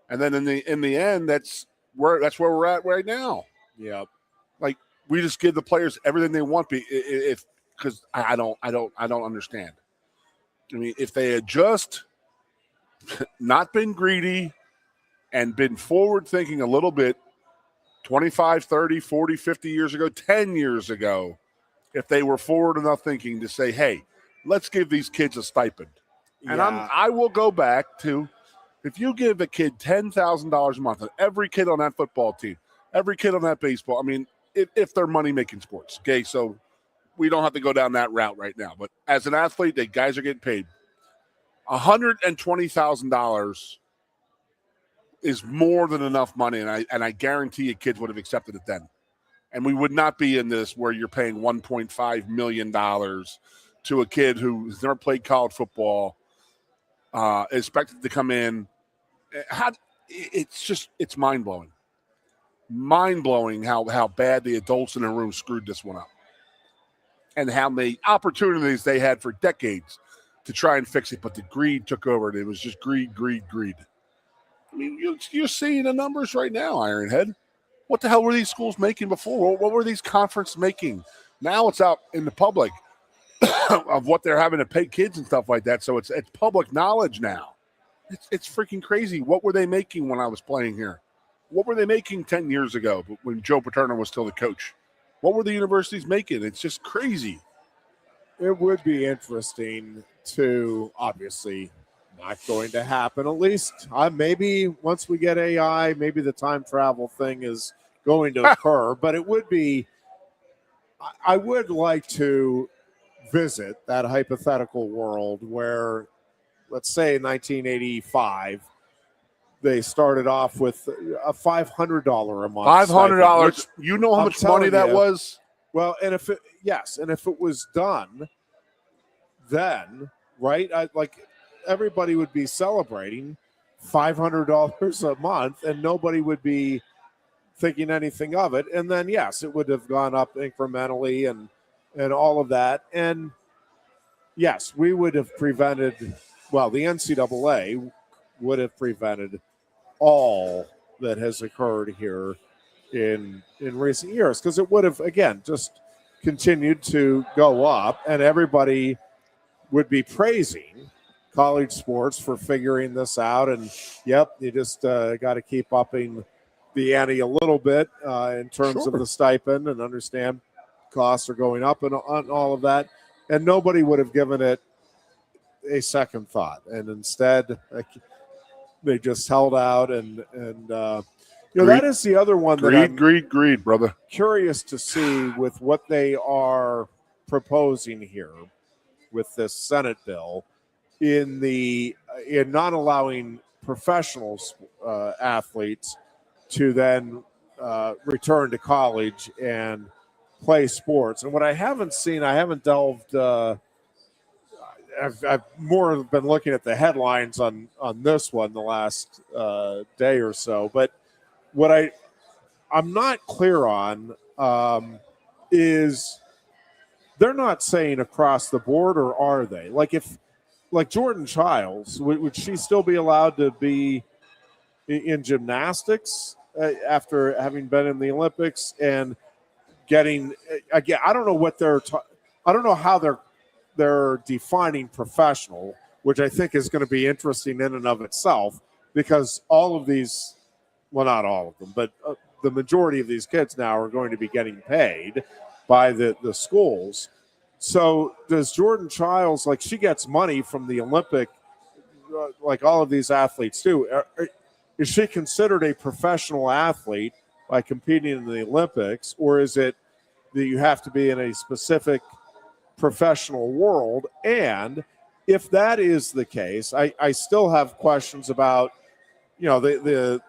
and then in the end, that's where we're at right now. Yeah, like we just give the players everything they want, because I don't understand. I mean, if they had just not been greedy and been forward thinking a little bit 25, 30, 40, 50 years ago, 10 years ago, if they were forward enough thinking to say, hey, let's give these kids a stipend. And I will go back to, if you give a kid $10,000 a month, and every kid on that football team, every kid on that baseball, I mean, if they're money-making sports, okay, so we don't have to go down that route right now. But as an athlete, the guys are getting paid. $120,000 is more than enough money, and I guarantee you kids would have accepted it then. And we would not be in this where you're paying $1.5 million to a kid who's never played college football, expected to come in. It's mind-blowing. Mind-blowing how bad the adults in the room screwed this one up. And how many opportunities they had for decades to try and fix it, but the greed took over, and it was just greed. I mean, you're seeing the numbers right now, Ironhead. What the hell were these schools making before? What were these conferences making? Now it's out in the public of what they're having to pay kids and stuff like that. So it's public knowledge now. It's freaking crazy. What were they making when I was playing here? What were they making 10 years ago when Joe Paterno was still the coach? What were the universities making? It's just crazy. It would be interesting to, obviously, not going to happen. At least maybe once we get AI, maybe the time travel thing is going to occur. But it would be, I would like to visit that hypothetical world where, let's say in 1985, they started off with a $500 a month. $500. You know how much money that was? Well, and if it was done, then, right, everybody would be celebrating $500 a month, and nobody would be thinking anything of it. And then, yes, it would have gone up incrementally and all of that. And yes, we would have prevented. Well, the NCAA would have prevented all that has occurred here in recent years, because it would have, again, just continued to go up, and everybody would be praising college sports for figuring this out. And yep, you just got to keep upping the ante a little bit in terms of the stipend, and understand costs are going up and all of that. And nobody would have given it a second thought. And instead, they just held out. And that is the other one that I'm greed, brother. Curious to see with what they are proposing here with this Senate bill in not allowing professional athletes to then return to college and play sports. And what I haven't seen, I haven't delved. I've more been looking at the headlines on this one the last day or so. But what I'm not clear on is they're not saying across the board, or are they? Like Jordan Childs, would she still be allowed to be in gymnastics after having been in the Olympics and getting again? I don't know what I don't know how they're defining professional, which I think is going to be interesting in and of itself, because all of these well, not all of them, but the majority of these kids now are going to be getting paid by the schools. So does Jordan Childs, like, she gets money from the Olympic, like all of these athletes do. Is she considered a professional athlete by competing in the Olympics, or is it that you have to be in a specific professional world? And if that is the case, I still have questions about, the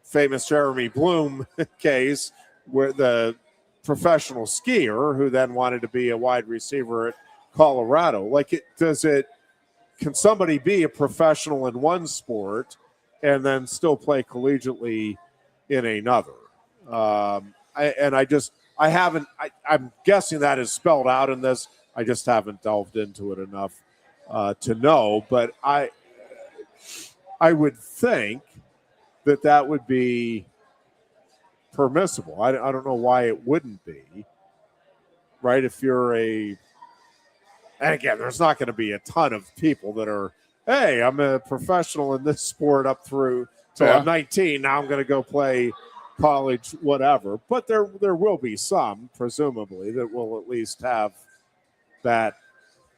famous Jeremy Bloom case, where the professional skier who then wanted to be a wide receiver at Colorado. Like, can somebody be a professional in one sport and then still play collegiately in another? I'm guessing that is spelled out in this. I just haven't delved into it enough to know, but I would think that would be permissible. I don't know why it wouldn't be, right? If you're and again, there's not going to be a ton of people that are, hey, I'm a professional in this sport up through till I'm 19. Now I'm going to go play college, whatever. But there will be some, presumably, that will at least have that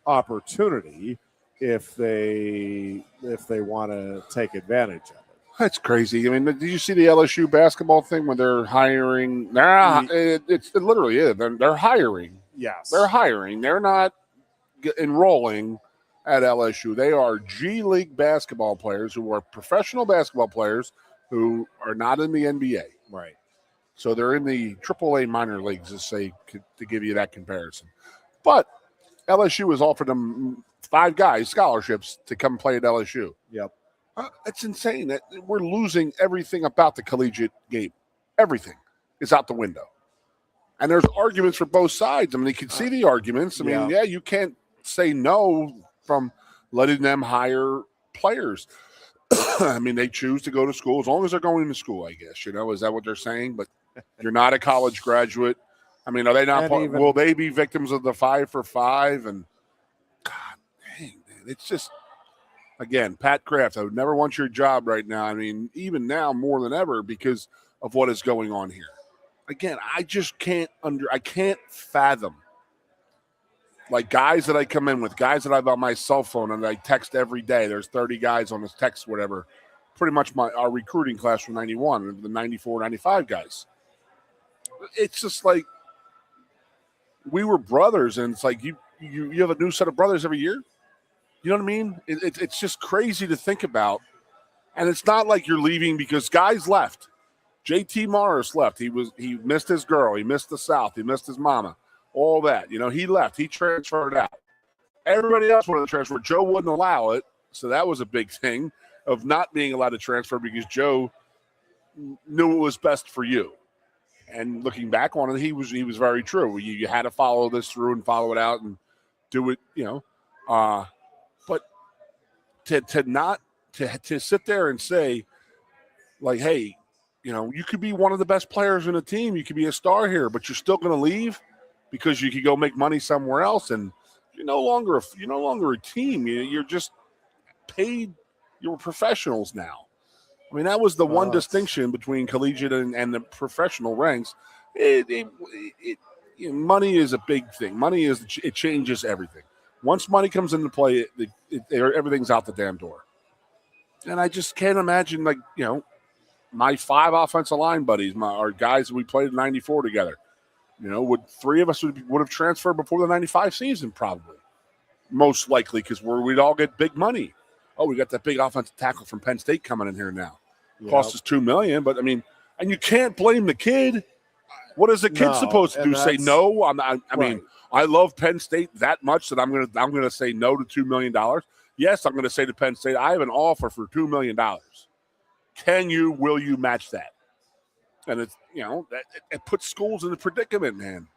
opportunity if they want to take advantage of it. That's crazy. I mean, did you see the LSU basketball thing when they're hiring? It literally is. They're hiring. Yes. They're hiring. They're not enrolling at LSU. They are G League basketball players who are professional basketball players who are not in the NBA. Right. So they're in the AAA minor leagues, to give you that comparison. But LSU has offered them 5 guys scholarships to come play at LSU. Yep. It's insane that we're losing everything about the collegiate game. Everything is out the window. And there's arguments for both sides. I mean, you can see the arguments. I mean, you can't say no from letting them hire players. I mean, they choose to go to school as long as they're going to school, I guess. Is that what they're saying? But you're not a college graduate. I mean, are they not? Will they be victims of the 5 for 5? And God, dang, man, it's just. Again, Pat Kraft, I would never want your job right now. I mean, even now more than ever because of what is going on here. Again, I just can't fathom. Like, guys that I come in with, guys that I have on my cell phone and I text every day. There's 30 guys on this text, whatever. Pretty much our recruiting class from 91, the 94, 95 guys. It's just like we were brothers, and it's like you have a new set of brothers every year. You know what I mean? It's just crazy to think about. And it's not like you're leaving because guys left. JT Morris left. He missed his girl. He missed the South. He missed his mama. All that. He left. He transferred out. Everybody else wanted to transfer. Joe wouldn't allow it. So that was a big thing of not being allowed to transfer because Joe knew it was best for you. And looking back on it, he was very true. You had to follow this through and follow it out and do it, but to sit there and say, like, hey, you could be one of the best players in a team. You could be a star here, but you're still going to leave because you could go make money somewhere else, and you're no longer a team. You're just paid. You're professionals now. I mean, that was the one distinction between collegiate and the professional ranks. Money is a big thing. It changes everything. Once money comes into play, everything's out the damn door. And I just can't imagine, my 5 offensive line buddies, our guys we played in 94 together, would 3 of us would have transferred before the 95 season probably. Most likely because we'd all get big money. Oh, we got that big offensive tackle from Penn State coming in here now. Cost us $2 million, but, I mean, and you can't blame the kid. What is the kid supposed to do? Say no? I mean, I love Penn State that much that I'm gonna say no to $2 million. Yes, I'm going to say to Penn State, I have an offer for $2 million. Will you match that? And it's, it puts schools in a predicament, man.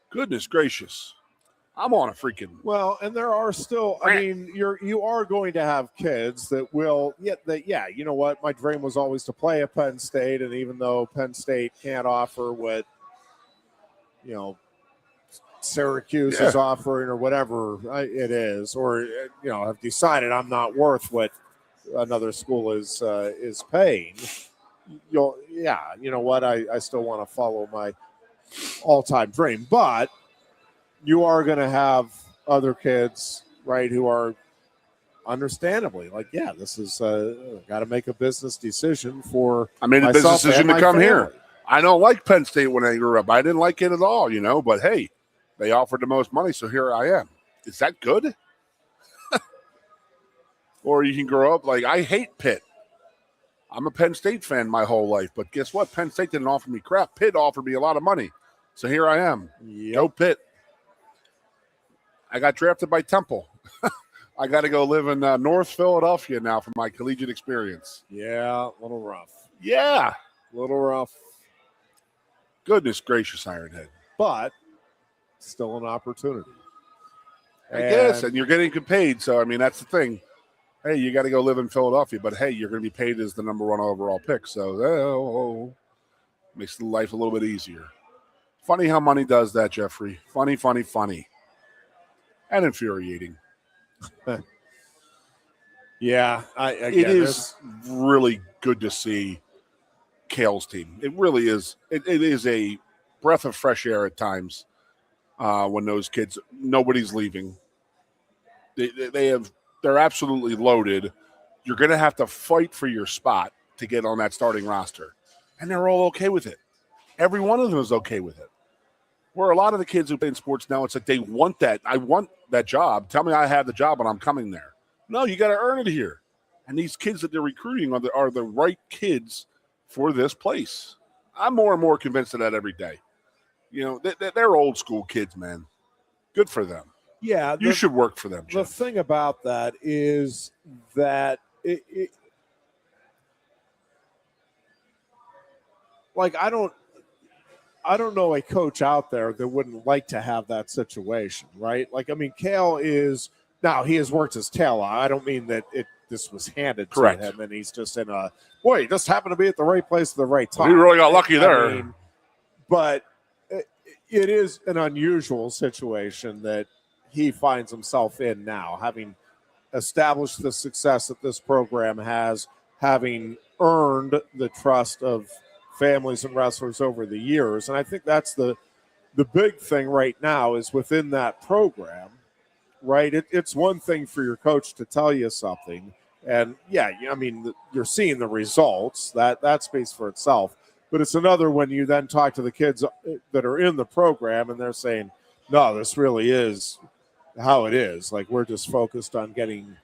Goodness gracious. I'm on a freaking. Well, and there are still, you are going to have kids that will, you know what? My dream was always to play at Penn State. And even though Penn State can't offer what, Syracuse is offering or whatever it is, or, have decided I'm not worth what another school is paying. you know what? I still want to follow my all-time dream, but you are going to have other kids, right, who are understandably like, yeah, this is got to make a business decision for I made a myself business decision and to come my here. family. I don't like Penn State when I grew up. I didn't like it at all, but hey, they offered the most money, so here I am. Is that good? Or you can grow up like, I hate Pitt. I'm a Penn State fan my whole life, but guess what? Penn State didn't offer me crap. Pitt offered me a lot of money. So here I am. Go Pitt. I got drafted by Temple. I got to go live in North Philadelphia now for my collegiate experience. Yeah, a little rough. Yeah. A little rough. Goodness gracious, Ironhead. But still an opportunity. I guess, and you're getting paid. So, I mean, that's the thing. Hey, you got to go live in Philadelphia, but hey, you're going to be paid as the number 1 overall pick. So, makes the life a little bit easier. Funny how money does that, Jeffrey. Funny. And infuriating. Yeah. It is really good to see Kale's team. It really is. It is a breath of fresh air at times when those kids, nobody's leaving. They're absolutely loaded. You're going to have to fight for your spot to get on that starting roster. And they're all okay with it. Every one of them is okay with it. Where a lot of the kids who play in sports now, it's like they want that. I want that job. Tell me I have the job and I'm coming there. No, you got to earn it here. And these kids that they're recruiting are the right kids for this place. I'm more and more convinced of that every day. They're old school kids, man. Good for them. Yeah. You should work for them, Jeff. The thing about that is that I don't know a coach out there that wouldn't like to have that situation, right? Like, I mean, Kale he has worked his tail off. I don't mean that this was handed Correct. to him and he's just he just happened to be at the right place at the right time. He really got lucky there. But it is an unusual situation that he finds himself in now, having established the success that this program has, having earned the trust of families and wrestlers over the years. And I think that's the big thing right now is within that program, right? It's one thing for your coach to tell you something. And yeah, I mean, you're seeing the results. That speaks for itself. But it's another when you then talk to the kids that are in the program and they're saying, no, this really is how it is. Like, we're just focused on getting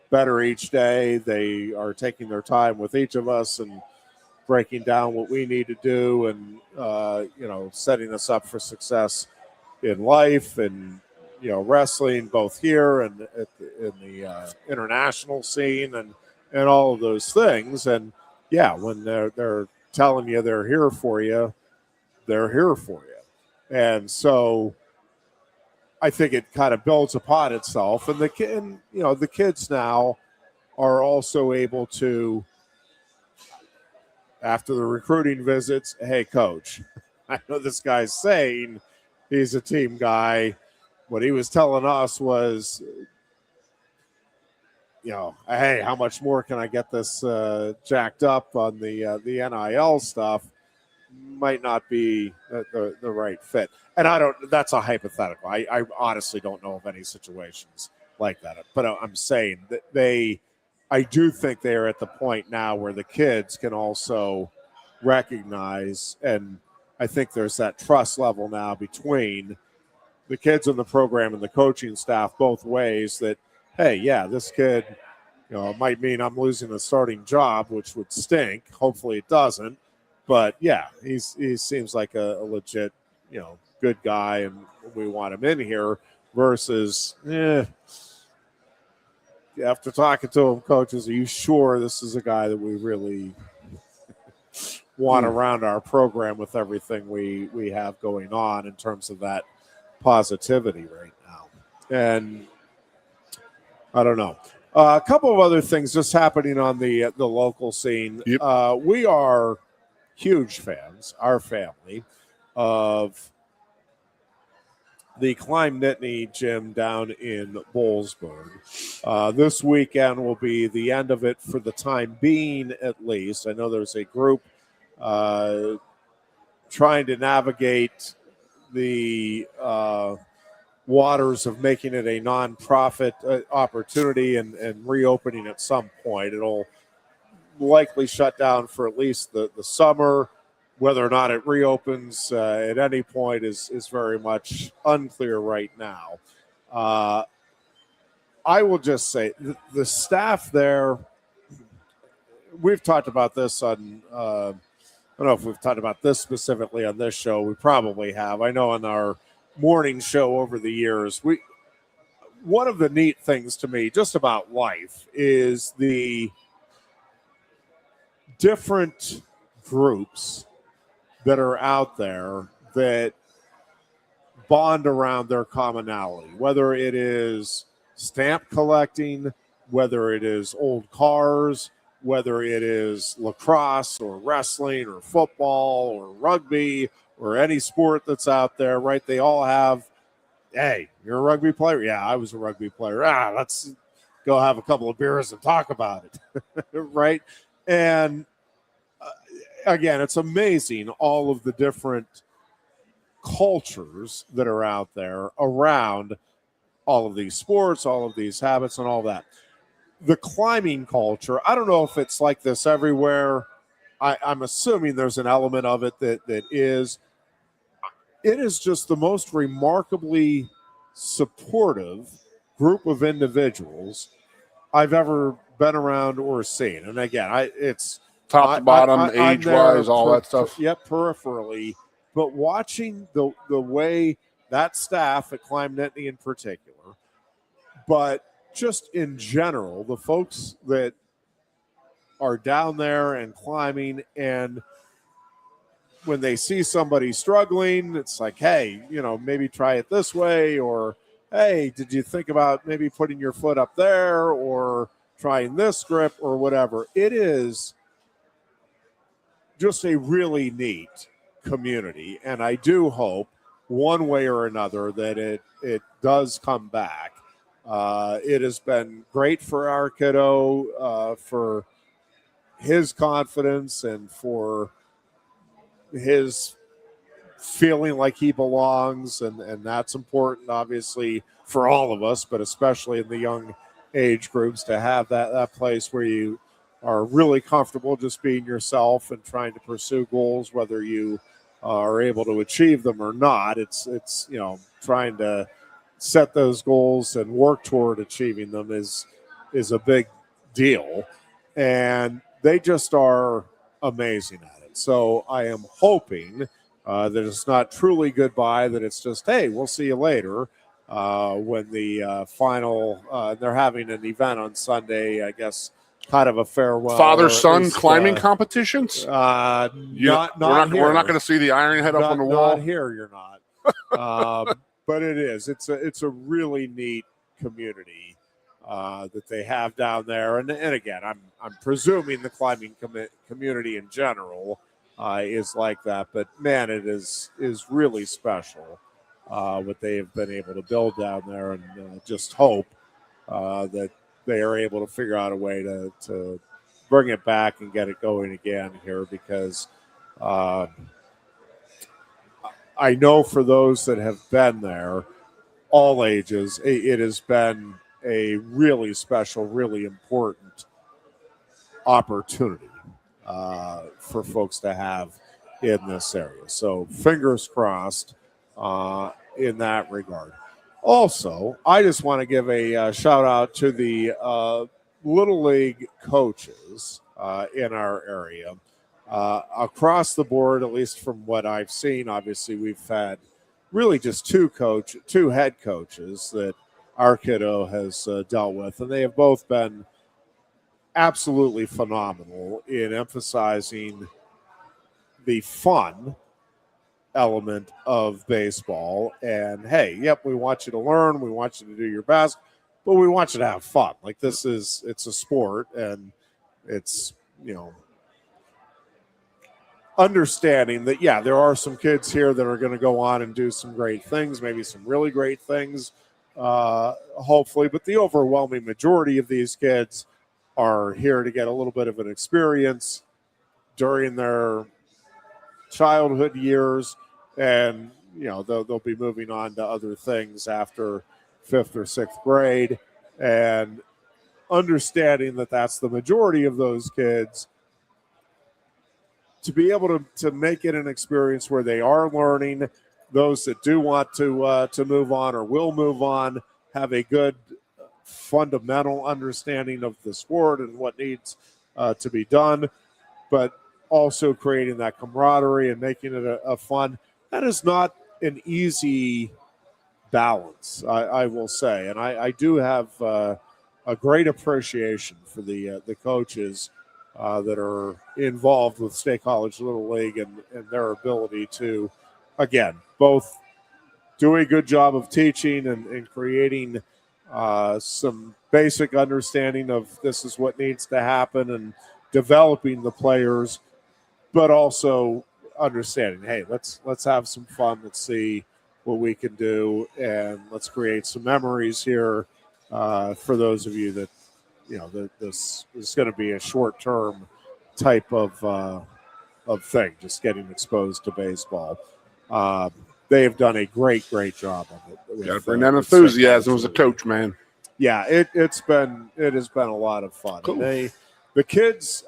better each day. They are taking their time with each of us and breaking down what we need to do and, setting us up for success in life and, wrestling both here and in the international scene and all of those things. And, yeah, when they're telling you they're here for you, they're here for you. And so I think it kind of builds upon itself. And the kids now are also able to, after the recruiting visits, hey, coach, I know this guy's saying he's a team guy. What he was telling us was, hey, how much more can I get this jacked up on the NIL stuff? Might not be the right fit. And that's a hypothetical. I honestly don't know of any situations like that. But I'm saying that I do think they're at the point now where the kids can also recognize, and I think there's that trust level now between the kids in the program and the coaching staff both ways that, hey, yeah, this kid, it might mean I'm losing a starting job, which would stink. Hopefully it doesn't. But, yeah, he seems like a legit, good guy, and we want him in here versus, after talking to him, coaches, are you sure this is a guy that we really want around our program with everything we have going on in terms of that positivity right now? And I don't know. A couple of other things just happening on the local scene. Yep. We are huge fans, our family, of the Climb Nittany gym down in Boalsburg. This weekend will be the end of it for the time being, at least. I know there's a group trying to navigate the waters of making it a nonprofit opportunity and reopening at some point. It'll likely shut down for at least the summer. Whether or not it reopens at any point is very much unclear right now. I will just say the staff there, we've talked about this on, I don't know if we've talked about this specifically on this show. We probably have. I know on our morning show over the years, one of the neat things to me just about life is the different groups that are out there that bond around their commonality, whether it is stamp collecting, whether it is old cars, whether it is lacrosse or wrestling or football or rugby or any sport that's out there, right? They all have, hey, you're a rugby player? Yeah, I was a rugby player. Let's go have a couple of beers and talk about it, right? And again, it's amazing all of the different cultures that are out there around all of these sports, all of these habits, and all that. The climbing culture, I don't know if it's like this everywhere. I'm assuming there's an element of it that is. It is just the most remarkably supportive group of individuals I've ever been around or seen. And again, it's top to bottom, age-wise, all that stuff. Yep, peripherally. But watching the way that staff at Climb Nittany in particular, but just in general, the folks that are down there and climbing, and when they see somebody struggling, it's like, hey, maybe try it this way, or hey, did you think about maybe putting your foot up there or trying this grip or whatever. It is just a really neat community, and I do hope one way or another that it does come back. It has been great for our kiddo, for his confidence and for his feeling like he belongs, and that's important, obviously, for all of us, but especially in the young age groups, to have that place where you are really comfortable just being yourself and trying to pursue goals, whether you are able to achieve them or not. It's trying to set those goals and work toward achieving them is a big deal, and they just are amazing at it. So I am hoping that it's not truly goodbye, that it's just, hey, we'll see you later. When the final, they're having an event on Sunday, I guess, kind of a farewell. Father-son climbing competitions? We're not going to see the Ironhead up on the wall? Not here, you're not. But it is. It's a really neat community that they have down there. And again, I'm presuming the climbing community in general is like that. But, man, it is really special what they have been able to build down there, and just hope that they are able to figure out a way to bring it back and get it going again here, because I know for those that have been there, all ages, it has been a really special, really important opportunity for folks to have in this area. So fingers crossed in that regard. Also, I just want to give a shout out to the Little League coaches in our area. Across the board, at least from what I've seen, obviously we've had really just two head coaches that our kiddo has dealt with, and they have both been absolutely phenomenal in emphasizing the fun element of baseball. And hey, yep, we want you to learn, we want you to do your best, but we want you to have fun. Like, it's a sport, and it's, understanding that, yeah, there are some kids here that are going to go on and do some great things, maybe some really great things, hopefully, but the overwhelming majority of these kids are here to get a little bit of an experience during their childhood years, and they'll be moving on to other things after 5th or 6th grade, and understanding that that's the majority of those kids, to be able to make it an experience where they are learning. Those that do want to move on or will move on have a good fundamental understanding of the sport and what needs to be done, but also creating that camaraderie and making it a fun. That is not an easy balance, I will say. And I do have a great appreciation for the coaches that are involved with State College Little League and their ability to, again, both do a good job of teaching and creating some basic understanding of this is what needs to happen and developing the players, but also understanding, hey, let's have some fun. Let's see what we can do, and let's create some memories here for those of you that, that this is going to be a short-term type of thing, just getting exposed to baseball. They have done a great job of it. Got to bring that enthusiasm as a coach, man. Yeah, it has been a lot of fun. Cool. The kids,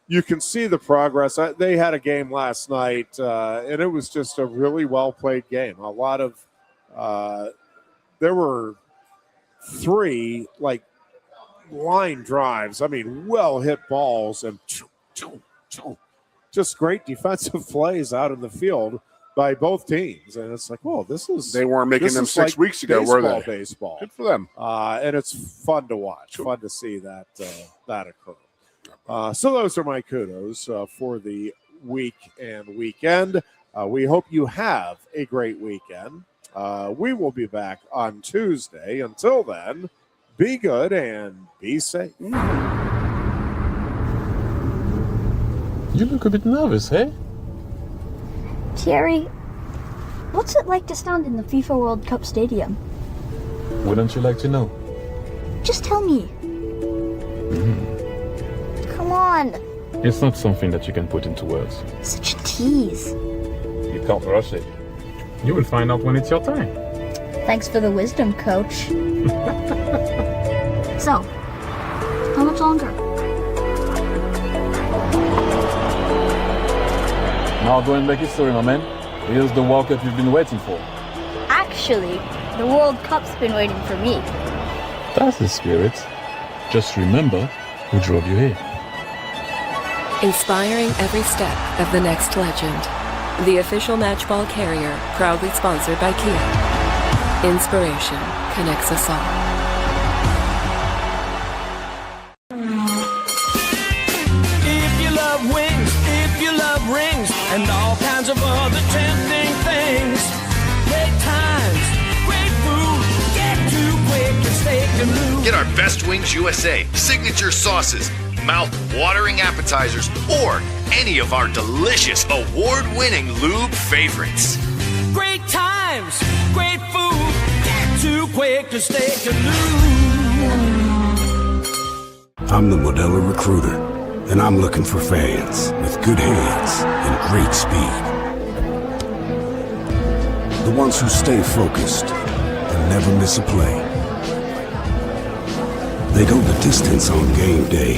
you can see the progress. They had a game last night, and it was just a really well-played game. A lot of there were 3 line drives. I mean, well-hit balls and just great defensive plays out in the field by both teams. And it's like, this is... They weren't making them 6 weeks ago, were they? Baseball. Good for them. And it's fun to watch, fun to see that occur. So those are my kudos for the week and weekend. We hope you have a great weekend. We will be back on Tuesday. Until then, be good and be safe. You look a bit nervous, hey? Thierry, what's it like to stand in the FIFA World Cup stadium? Wouldn't you like to know? Just tell me. Come on. It's not something that you can put into words. Such a tease. You can't rush it. You will find out when it's your time. Thanks for the wisdom, Coach. So, how much longer? Now go and make history, my man. Here's the World Cup you've been waiting for. Actually, the World Cup's been waiting for me. That's the spirit. Just remember who drove you here. Inspiring every step of the next legend. The official matchball carrier, proudly sponsored by Kia. Inspiration connects us all. If you love wings, if you love rings, and all kinds of other tempting things, great times, great food, get to Quaker Steak Lube. Get our Best Wings USA signature sauces, mouth-watering appetizers, or any of our delicious award-winning lube favorites. Great times, great food, get to Quaker Steak Lube. I'm the Modelo Recruiter, and I'm looking for fans with good hands and great speed. The ones who stay focused and never miss a play. They go the distance on game day,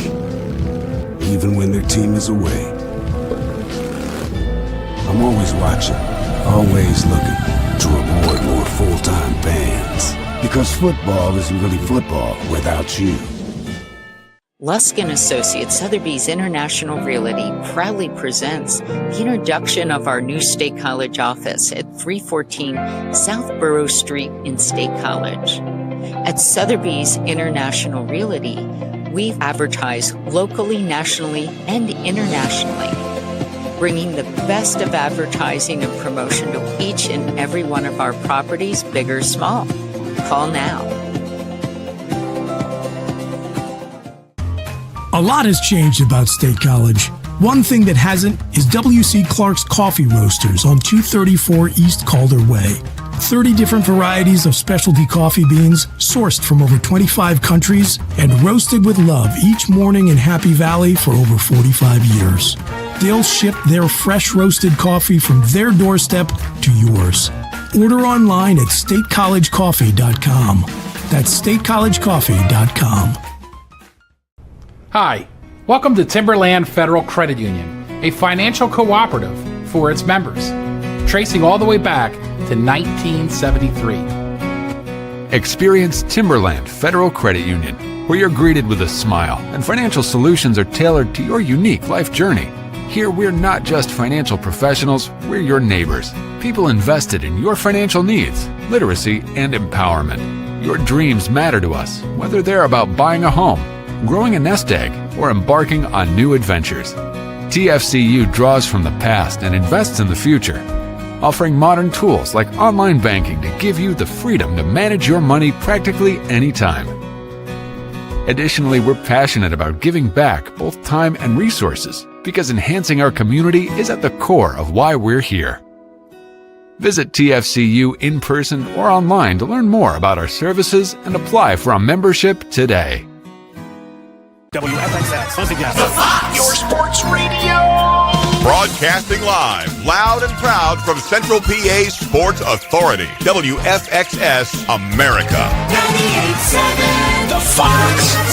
even when their team is away. I'm always watching, always looking to reward more full-time fans. Because football isn't really football without you. Lusk & Associates Sotheby's International Realty proudly presents the introduction of our new State College office at 314 South Borough Street in State College. At Sotheby's International Realty, we advertise locally, nationally, and internationally, bringing the best of advertising and promotion to each and every one of our properties, big or small. Call now. A lot has changed about State College. One thing that hasn't is W.C. Clark's Coffee Roasters on 234 East Calder Way. 30 different varieties of specialty coffee beans sourced from over 25 countries and roasted with love each morning in Happy Valley for over 45 years. They'll ship their fresh roasted coffee from their doorstep to yours. Order online at statecollegecoffee.com. That's statecollegecoffee.com. Hi, welcome to Timberland Federal Credit Union, a financial cooperative for its members, tracing all the way back to 1973. Experience Timberland Federal Credit Union, where you're greeted with a smile and financial solutions are tailored to your unique life journey. Here, we're not just financial professionals, we're your neighbors. People invested in your financial needs, literacy, and empowerment. Your dreams matter to us, whether they're about buying a home, growing a nest egg, or embarking on new adventures. TFCU draws from the past and invests in the future, offering modern tools like online banking to give you the freedom to manage your money practically anytime. Additionally, we're passionate about giving back both time and resources because enhancing our community is at the core of why we're here. Visit TFCU in person or online to learn more about our services and apply for a membership today. WFXX, once again, the Fox, your sports radio. Broadcasting live, loud and proud from Central PA's Sports Authority, WFXS America. 98.7, the Fox.